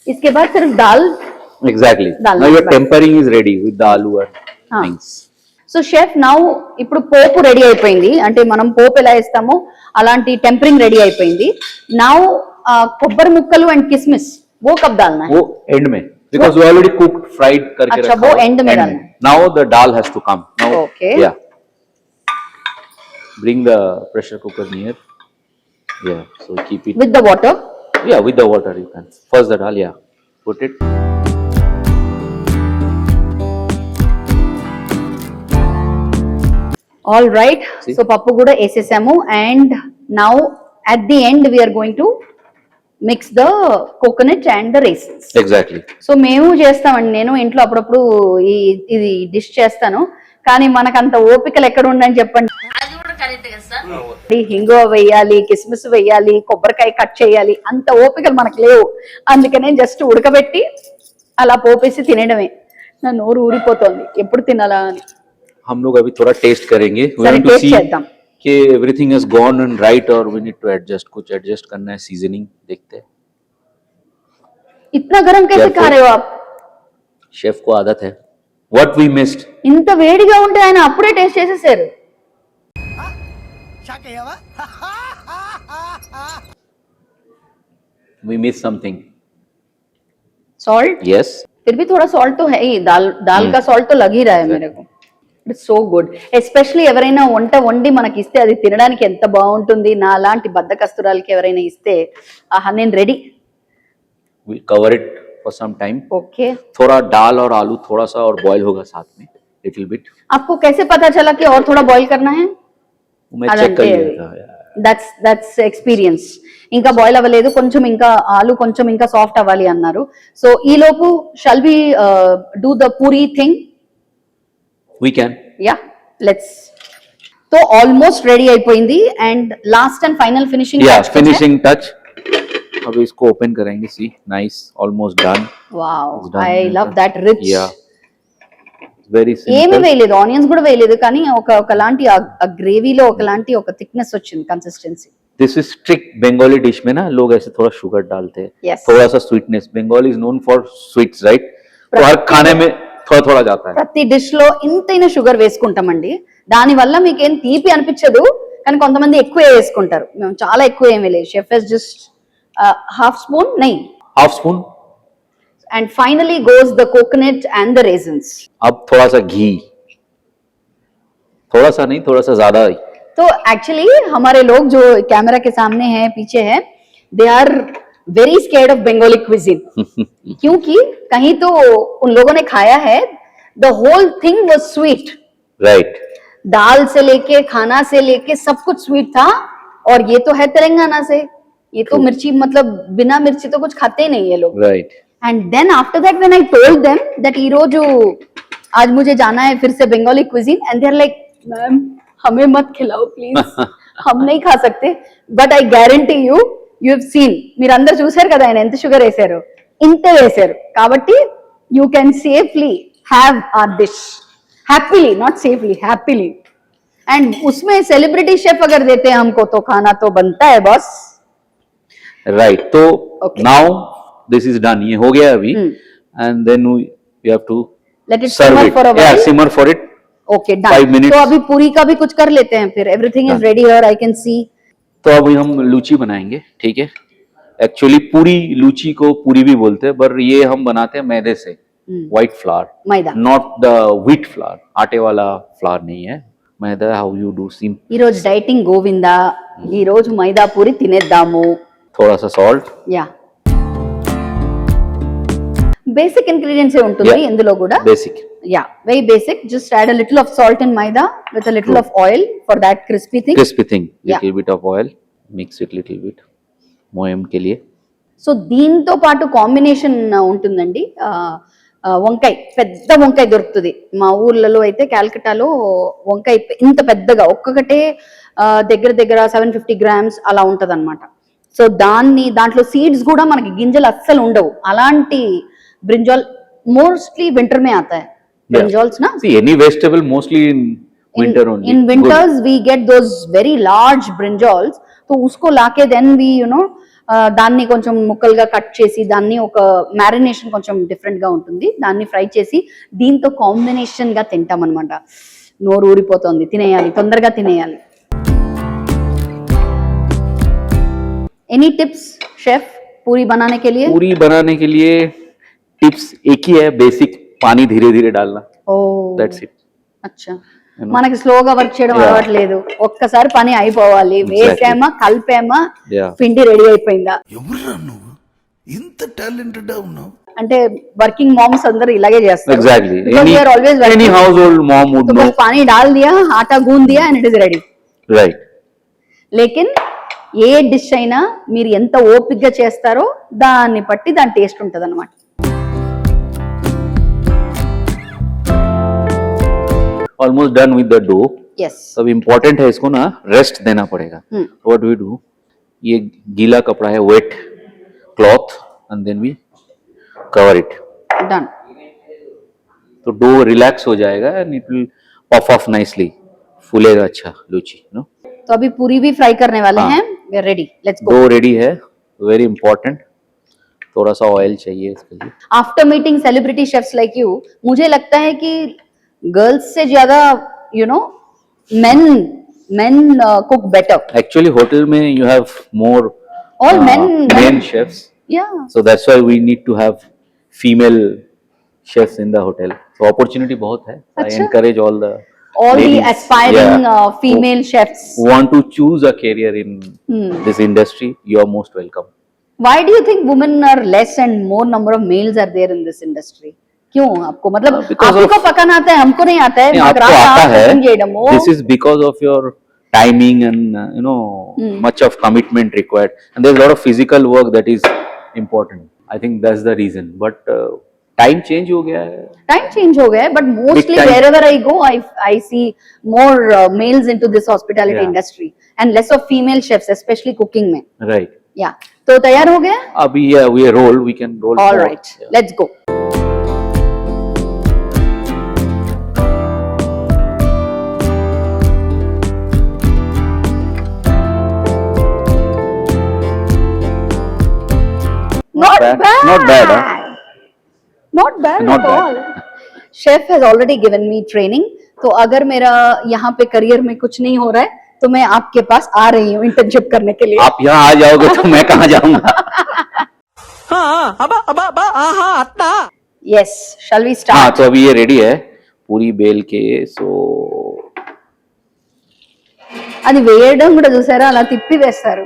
इसके बाद सिर्फ दाल. Exactly. Dal Now your bas. tempering is ready with the aloo and things. So chef now ఇప్పుడు పోపు రెడీ అయిపోయింది, అంటే మనం పోపు ఎలా వేస్తామో అలాంటి టెంపరింగ్ రెడీ అయిపోయింది. నౌ కొబ్బరి ముక్కలు అండ్ కిస్మిస్ वो कब डालना है? वो end में because we already cooked fried करके अच्छा, रखा वो हुआ है, end में डालना है. Now the dal has to come. Now, Okay. Yeah. Bring the pressure cooker near. Yeah. So keep it. With the water. Yeah, with the water you can. First the dal. Yeah. Put it. All right. See? So పప్పు కూడా వేసేసాము and now at the end we are going to mix the coconut and the raisins. Exactly. So మేము చేస్తామండి, నేను ఇంట్లో అప్పుడప్పుడు ఇది dish చేస్తాను, కానీ మనకంత ఓపికలు ఎక్కడ ఉండని చెప్పండి. హింగో వేయాలి, కిస్మిస్ వేయాలి, కొబ్బరికాయ కట్ చేయాలి, అంత ఓపికలు మనకు లేవు. అందుకనే జస్ట్ ఉడకబెట్టి అలా పోపేసి తినడమే. నా నోరు ఊరిపోతోంది ఎప్పుడు తినాలా అని. हम लोग अभी थोड़ा टेस्ट करेंगे. We sir want to taste see చేద్దాం. कि everything has gone and right or we need to adjust. कुछ adjust करना है. Seasoning देखते हैं. इतना गरम कैसे खा रहे हो आप? Chef को आदत है. What we missed. ఇంత వేడిగా ఉంటే ఆయన అప్పుడే టేస్ట్ చేసేసారు. We missed something. Salt. Yes. फिर भी थोड़ा सॉल्ट तो है ही, दाल का सॉल्ट तो लग ही रहा है मेरे को. It's so good. ఎస్పెషల్లీ ఎవరైనా వంట వండి మనకి ఇస్తే అది తినడానికి ఎంత బాగుంటుంది. నా లాంటి బద్దకస్తురాలకి ఎవరైనా ఇస్తే ఆహా నేను ready. We'll cover it for some time. Okay. थोड़ा दाल और आलू थोड़ा सा और बॉईल होगा साथ में, लिटिल बिट. आपको कैसे पता चला कि और थोड़ा बॉईल करना है? मैं चेक कर लिया था. That's experience. ఇంకా బాయిల్ అవ్వలేదు, కొంచెం ఇంకా ఆలు కొంచెం ఇంకా సాఫ్ట్ అవ్వాలి అన్నారు. సో ఈ లోపు shall we do the puri thing? We can. Yeah let's. तो ऑलमोस्ट रेडी అయిపోయింది and last and final finishing. Yeah, finishing touch. अब इसको ओपन करेंगे. See, nice, almost done. Wow, It's done. I love that rich. Yeah. Very ఏమీ simple. వేయలేదు, onions కూడా వేయలేదు, కానీ ఒకలాంటి ఆ గ్రేవీలో ఒకలాంటి ఒక థిక్నెస్ వచ్చింది, consistency. This is strict Bengali dish में ना लोग ऐसे थोड़ा शुगर डालते हैं. Yes. थोड़ा सा sweetness. Bengal is known for sweets, right? तो हर खाने में थोड़ा थोड़ा जाता है. ప్రతి డిష్ లో ఇంతైనా షుగర్ వేసుకుంటామండి. దాని వల్ల మీకేం తీపి అనిపించదు, కానీ కొంతమంది ఎక్కువ వేసుకుంటారు. మేము చాలా ఎక్కువ ఏమీ లేదు. Chef is just half spoon నెయ్యి. Half spoon. And finally goes the coconut and the raisins. अब थोड़ा सा घी. थोड़ा सा नहीं, थोड़ा सा ज्यादा ही. तो एक्चुअली हमारे लोग जो कैमरा के सामने हैं, पीछे हैं, they are very scared of Bengali cuisine. क्योंकि कहीं तो उन लोगों ने खाया है, the whole thing was sweet. Right. दाल से लेके खाना से लेके सब कुछ स्वीट था. और ये तो है तेलंगाना से, ये तो मिर्ची मतलब बिना मिर्ची तो कुछ खाते ही नहीं ये लोग. Right. And then after that when I told them that ये रोज आज मुझे जाना है फिर से Bengali cuisine, and they're like, ma'am हमें मत खिलाओ प्लीज, हम नहीं खा सकते. But I guarantee you, you have seen, మీరందరూ చూశారు కదా ఆయన ఎంత షుగర్ వేశారు, ఇంత వేశారు. కాబట్టి you can safely have our dish happily, not safely, happily. And उसमें celebrity chef अगर देते हैं हमको तो खाना तो बनता है बॉस. Right. तो Okay. now this is done. ये हो गया अभी. And then we have to Let it serve simmer it. for a Yeah, while. simmer for it. Okay, 5 done. minutes. तो अभी पूरी का भी कुछ कर लेते हैं फिर. Everything is Done. ready here, I can see. तो अभी हम लूची बनाएंगे. ठीक है. एक्चुअली पूरी लूची को पूरी भी बोलते हैं, पर ये हम बनाते हैं मैदे से. White flour. Maida. Not the wheat flour. आटे वाला flour नहीं है. मैदा how you do simple. ఈ రోజు డైటింగ్ గోవిందా, ఈ రోజు మైదా పూరి తినేద్దాము. थोड़ा सा salt. యా. బేసిక్ ఇంగ్రీడియంట్స్ ఉంటుంది Yeah. ఇందులో కూడా. Basic. Yeah, very basic. Just add a little of salt and maida with a little of oil for that crispy thing. Crispy thing. Yeah. Little bit of oil. Mix it little bit. मोयम के लिए. So దీంతో పాటు combination ఉంటుందండి. వంకాయ, పెద్ద వంకాయ దొరుకుతుంది మా ఊర్లలో అయితే. క్యాల్కటాలో వంకాయ ఇంత పెద్దగా ఒక్కొక్కటే దగ్గర దగ్గర 750 grams అలా ఉంటది అనమాట. సో దాంట్లో సీడ్స్ కూడా మనకి గింజలు అస్సలు ఉండవు. అలాంటి బ్రింజాల్ మోస్ట్లీ వింటర్ మే ఆతా హై బ్రింజాల్స్ నా. See, any vegetable mostly in winter only. In Good. winters we get those very large brinjals. तो उसको लाके then we దాన్ని కొంచెం ముక్కలుగా కట్ చేసి దాన్ని ఒక మ్యారినేషన్ కొంచెం డిఫరెంట్ గా ఉంటుంది. దాన్ని ఫ్రై చేసి దీంతో కాంబినేషన్ గా తింటాం అనమాట. నోరు ఊరిపోతుంది, తినేయాలి, తొందరగా తినేయాలి. ఎనీ టిప్స్ షెఫ్ పూरी बनाने के लिए? पूरी बनाने के लिए टिप्स एक ही है, बेसिक पानी धीरे धीरे डालना. ఓ That's it. అచ్చా, మనకి స్లోగా వర్క్ చేయడం అలవాట్లేదు. ఒక్కసారి పని అయిపోవాలి. వేసామా, కలిపామా, Yeah. పిండి రెడీ అయిపోయిందా. ఎవరురా నువ్వు ఇంత టాలెంటెడ్ ఉన్నావు? అంటే వర్కింగ్ మామ్స్ అందరూ ఇలాగే చేస్తారు. Exactly. Because they are always Any working. household mom would तो know. बस पानी डाल दिया, आटा गूंद दिया and it is ready. Right. లేకిన్ ఏ డిష్ అయినా మీరు ఎంత ఓపికగా చేస్తారో దాన్ని బట్టి దాని టేస్ట్ ఉంటుంది అనమాట. Almost done with the dough. Yes. अब इम्पोर्टेंट है, इसको ना रेस्ट देना पड़ेगा. What we do, ये गीला कपड़ा है, wet cloth, and then we cover it. Done. तो डो रिलैक्स हो जाएगा and it will puff off nicely. फूलेगा अच्छा लूची, नो. तो अभी पूरी भी फ्राई करने वाले हैं. We are ready, let's go. Dough ready है, वेरी इंपॉर्टेंट. थोड़ा सा ऑयल चाहिए इसके लिए. After meeting celebrity chefs like you, मुझे लगता है कि गर्ल्स से ज्यादा men cook better. Actually, hotel में you have more All men chefs. Yeah. So that's why we need to have female chefs in the hotel. So opportunity बहुत है. I अच्छा. encourage all the All the ladies, aspiring yeah, female chefs. who want to choose a career in this industry. You are most welcome. Why do you think women are less and more number of males are there in this industry? क्यों आपको, मतलब Because आपको of- पकाना आता है, हमको नहीं आता है. नहीं, मगर आपको आप आता है. cooking చేయడము. This is because of your timing and much of commitment required, and there's a lot of physical work that is important. I think that's the reason. But time change हो गया है. Time change हो गया है, but mostly time. wherever I go, I see more males into this hospitality Yeah. industry and less of female chefs, especially cooking में. Right. Yeah. तो तैयार हो गया? अभी we roll. We can roll. All more. right. Yeah. Let's go. Not bad. bad. Not bad, huh? Not bad Not at bad. all. Chef has already given me training. तो अगर मेरा यहाँ पे करियर में कुछ नहीं हो रहा है तो मैं आपके पास आ रही हूँ इंटर्नशिप करने के लिए. आप यहाँ आ जाओगे तो मैं कहाँ जाऊंगा. Yes. Shall we हाँ, start? तो अभी ये रेडी है पूरी बेल के. सो అది వేయడం కూడా చూసారా, అలా తిప్పి వేస్తారు.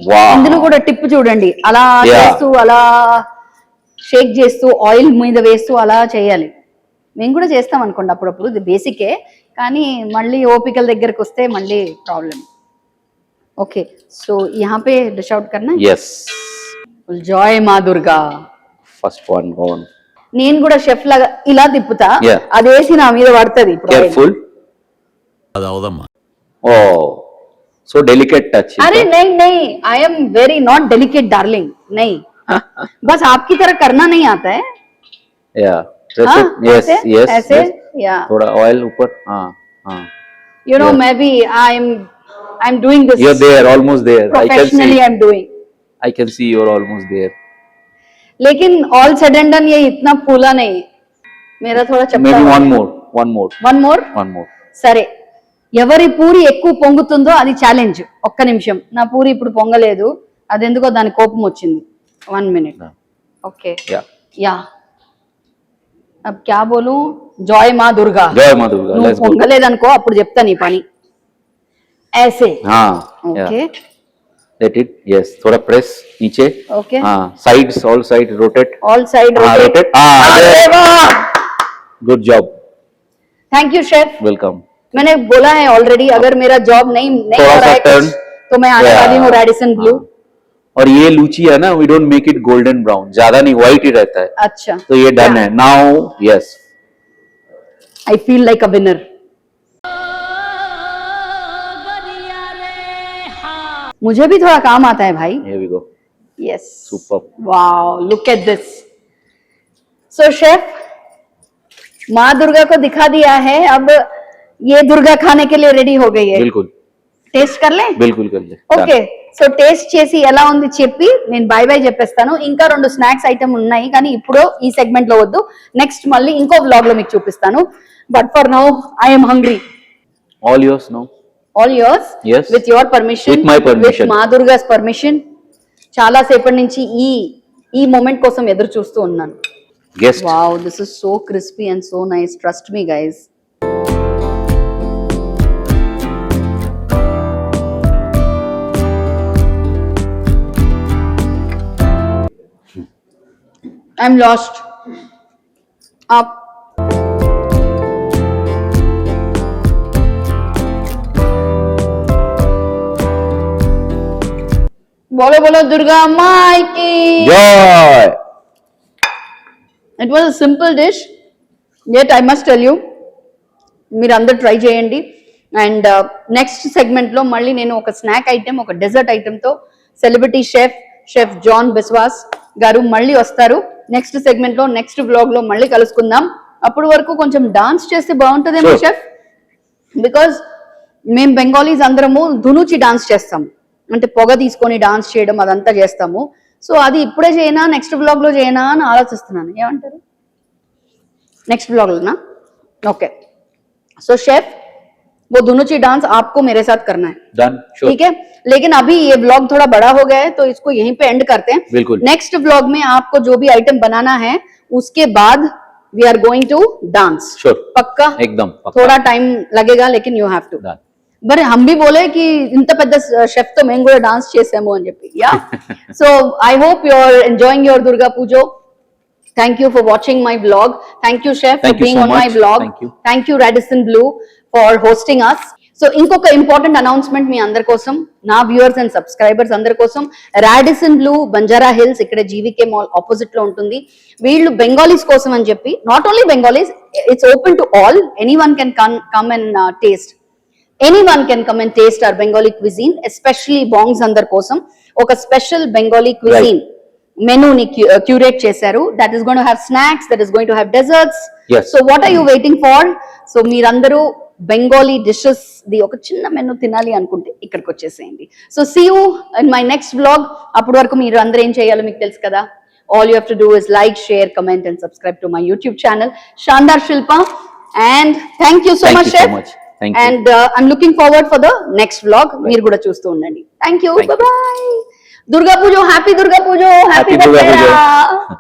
वाह. ఇందులో కూడా టిప్ చూడండి, అలా Yeah. చేస్తూ అలా షేక్ చేస్తూ ఆయిల్ మీద వేస్తూ అలా చేయాలి. మేము కూడా చేస్తాం అనుకోండి అప్పుడప్పుడు, ఇది బేసికే. కానీ మళ్ళీ ఓపికల దగ్గరకు వస్తే మళ్ళీ ప్రాబ్లం. ఓకే, సో यहाँ पे डिश आउट करना है. Yes. జై మా దుర్గా. First one on. నేను కూడా షెఫ్ లాగా ఇలా తిప్పుతా, Yeah. అదేసి నా మీద పడుతుంది. Careful. అది అవదమ్మా. Oh, so delicate touch. अरे नहीं नहीं, I am very not delicate darling. नहीं, बस आपकी तरह करना नहीं आता है. Yeah. हाँ, Yes, ऐसे, yes, ऐसे, yes. या थोड़ा ऑयल ऊपर. हाँ, हाँ. you know, Yeah. मैं भी I'm doing this You're there, almost there. professionally. I'm doing. I can see you're almost there. लेकिन all said and done ये इतना फूला नहीं, मेरा थोड़ा चपटा. Maybe one more, one more, one more. one more. సరే, ఎవరి పూరి ఎక్కువ పొంగుతుందో అది ఛాలెంజ్. ఒక్క నిమిషం, నా పూరి ఇప్పుడు పొంగలేదు, అదెందుకో దాని కోపం వచ్చింది. 1 minute. ఓకే. Yeah. యా, अब क्या बोलूं? जय माँ दुर्गा. जय माँ दुर्गा. నువ్వు Let's go. పొంగలేదనుకో అప్పుడు చెప్తా నీ పని. ऐसे. हाँ. Okay. Yeah. Let it. Yes. थोड़ा press नीचे. Okay. हाँ. Sides, all sides rotate. All side हाँ, rotate. अरे वाह, Good job. Thank you chef. Welcome. मैंने बोला है ऑलरेडी, अगर मेरा जॉब नहीं थोड़ा हो रहा सा है turn. कुछ, तो मैं आने वाली हूँ रेडिसन ब्लू। और ये लूची है ना, we don't make it golden brown. ज्यादा नहीं, white ही रहता है. अच्छा, तो ये डन है. Now, yes. I feel like a winner. मुझे भी थोड़ा काम आता है भाई। Here we go. Yes, Superb. Wow, look at this. So chef, माँ दुर्गा को दिखा दिया है, अब ये दुर्गा खाने के लिए रेडी हो गई है। बिल्कुल. టేస్ట్ करले? बिल्कुल कर ले. ఓకే, సో టేస్ట్ చేసి ఎలా ఉంది చెప్పి నేను బై బై చెప్పేస్తాను. ఇంకా 2 స్నాక్స్ ఐటమ్ ఉన్నాయి, కానీ ఇప్పుడు ఈ సెగ్మెంట్ లో వద్దు, నెక్స్ట్ మళ్ళీ ఇంకో వ్లాగ్ లో మీకు చూపిస్తాను. But for now I am hungry. All yours now. All yours, Yes. With your permission, With my permission. With మా దుర్గాస్ పర్మిషన్. చాలా సేపటి నుంచి ఈ మూమెంట్ కోసం ఎదురు చూస్తూ ఉన్నాను. Guest. Wow, this is so crispy and so nice, trust me guys. I'm lost. Up. बोलो बोलो दुर्गा माई की। Joy. It was a simple dish, yet I must tell you, మీరు అందరు ట్రై చేయండి. అండ్ నెక్స్ట్ సెగ్మెంట్ లో మళ్ళీ నేను ఒక స్నాక్ ఐటెం, ఒక డెజర్ట్ ఐటెం తో సెలబ్రిటీ షెఫ్ జాన్ బిస్వాస్ గారు మళ్ళీ వస్తారు. నెక్స్ట్ సెగ్మెంట్ లో, నెక్స్ట్ వ్లాగ్ లో మళ్ళీ కలుసుకుందాం. అప్పటి వరకు కొంచెం డాన్స్ చేస్తే బాగుంటుందేమో Sure. షెఫ్, బికాజ్ మేము బెంగాలీస్ అందరము ధునుచి డాన్స్ చేస్తాం, అంటే పొగ తీసుకొని డాన్స్ చేయడం అదంతా చేస్తాము. సో అది ఇప్పుడే చేయనా, నెక్స్ట్ వ్లాగ్ లో చేయనా అని ఆలోచిస్తున్నాను. ఏమంటారు? नेक्स्ट व्लॉग लेना. ओके, सो शेफ, वो धुनुची डांस आपको मेरे साथ करना है. Done. Sure. ठीक है, लेकिन अभी ये व्लॉग थोड़ा बड़ा हो गया है, तो इसको यहीं पे एंड करते हैं. बिल्कुल. नेक्स्ट व्लॉग में आपको जो भी आइटम बनाना है, उसके बाद we are going to dance. Sure. पक्का? एकदम पक्का. थोड़ा टाइम लगेगा, लेकिन यू हैव टू. Done. మరి हम भी बोले कि ఇంత పెద్ద షెఫ్ తో మేము కూడా డాన్స్ చేసాము అని చెప్పి. Yeah, so I hope you are enjoying your Durga Puja. Thank you for watching my vlog. Thank you, Chef, Thank for you being so on my much. vlog. Thank you. Thank you, Radisson Blue, for hosting us. So, ఇంకొక important announcement మీ అందరి కోసం, నా viewers and subscribers అందరి కోసం. Radisson Blu, Banjara hills, ఇక్కడ GVK mall opposite లో ఉంటుంది. వీళ్ళు బెంగాలీస్ కోసం అని చెప్పి, not only Bengalis, it's open to all, anyone can come and taste. Anyone can come and taste our Bengali cuisine, especially bongs అందరి కోసం ఒక స్పెషల్ బెంగాలీ cuisine మెనూని క్యూరేట్ చేశారు. That is going to have snacks, that is going to have desserts. Yes. So what are you waiting for? So మీరందరూ Bengali dishes the ఒక చిన్న menu తినాలి అనుకుంటే ఇక్కడికి వచ్చేసేయండి. So see you in my next vlog. అప్పటి వరకు మీరు అందరూ ఏం చేయాలో మీకు తెలుసు కదా. All you have to do is like, share, comment and subscribe to my YouTube channel, Shandar Shilpa. And thank you so Thank much, you so Chef. much. Thank you. And I'm looking forward for the next vlog. మీరు కూడా చూస్తూ ఉండండి. Thank you. Thank Bye bye. Durga Puja, happy Durga Puja, happy Happy Durga Puja. Dasara.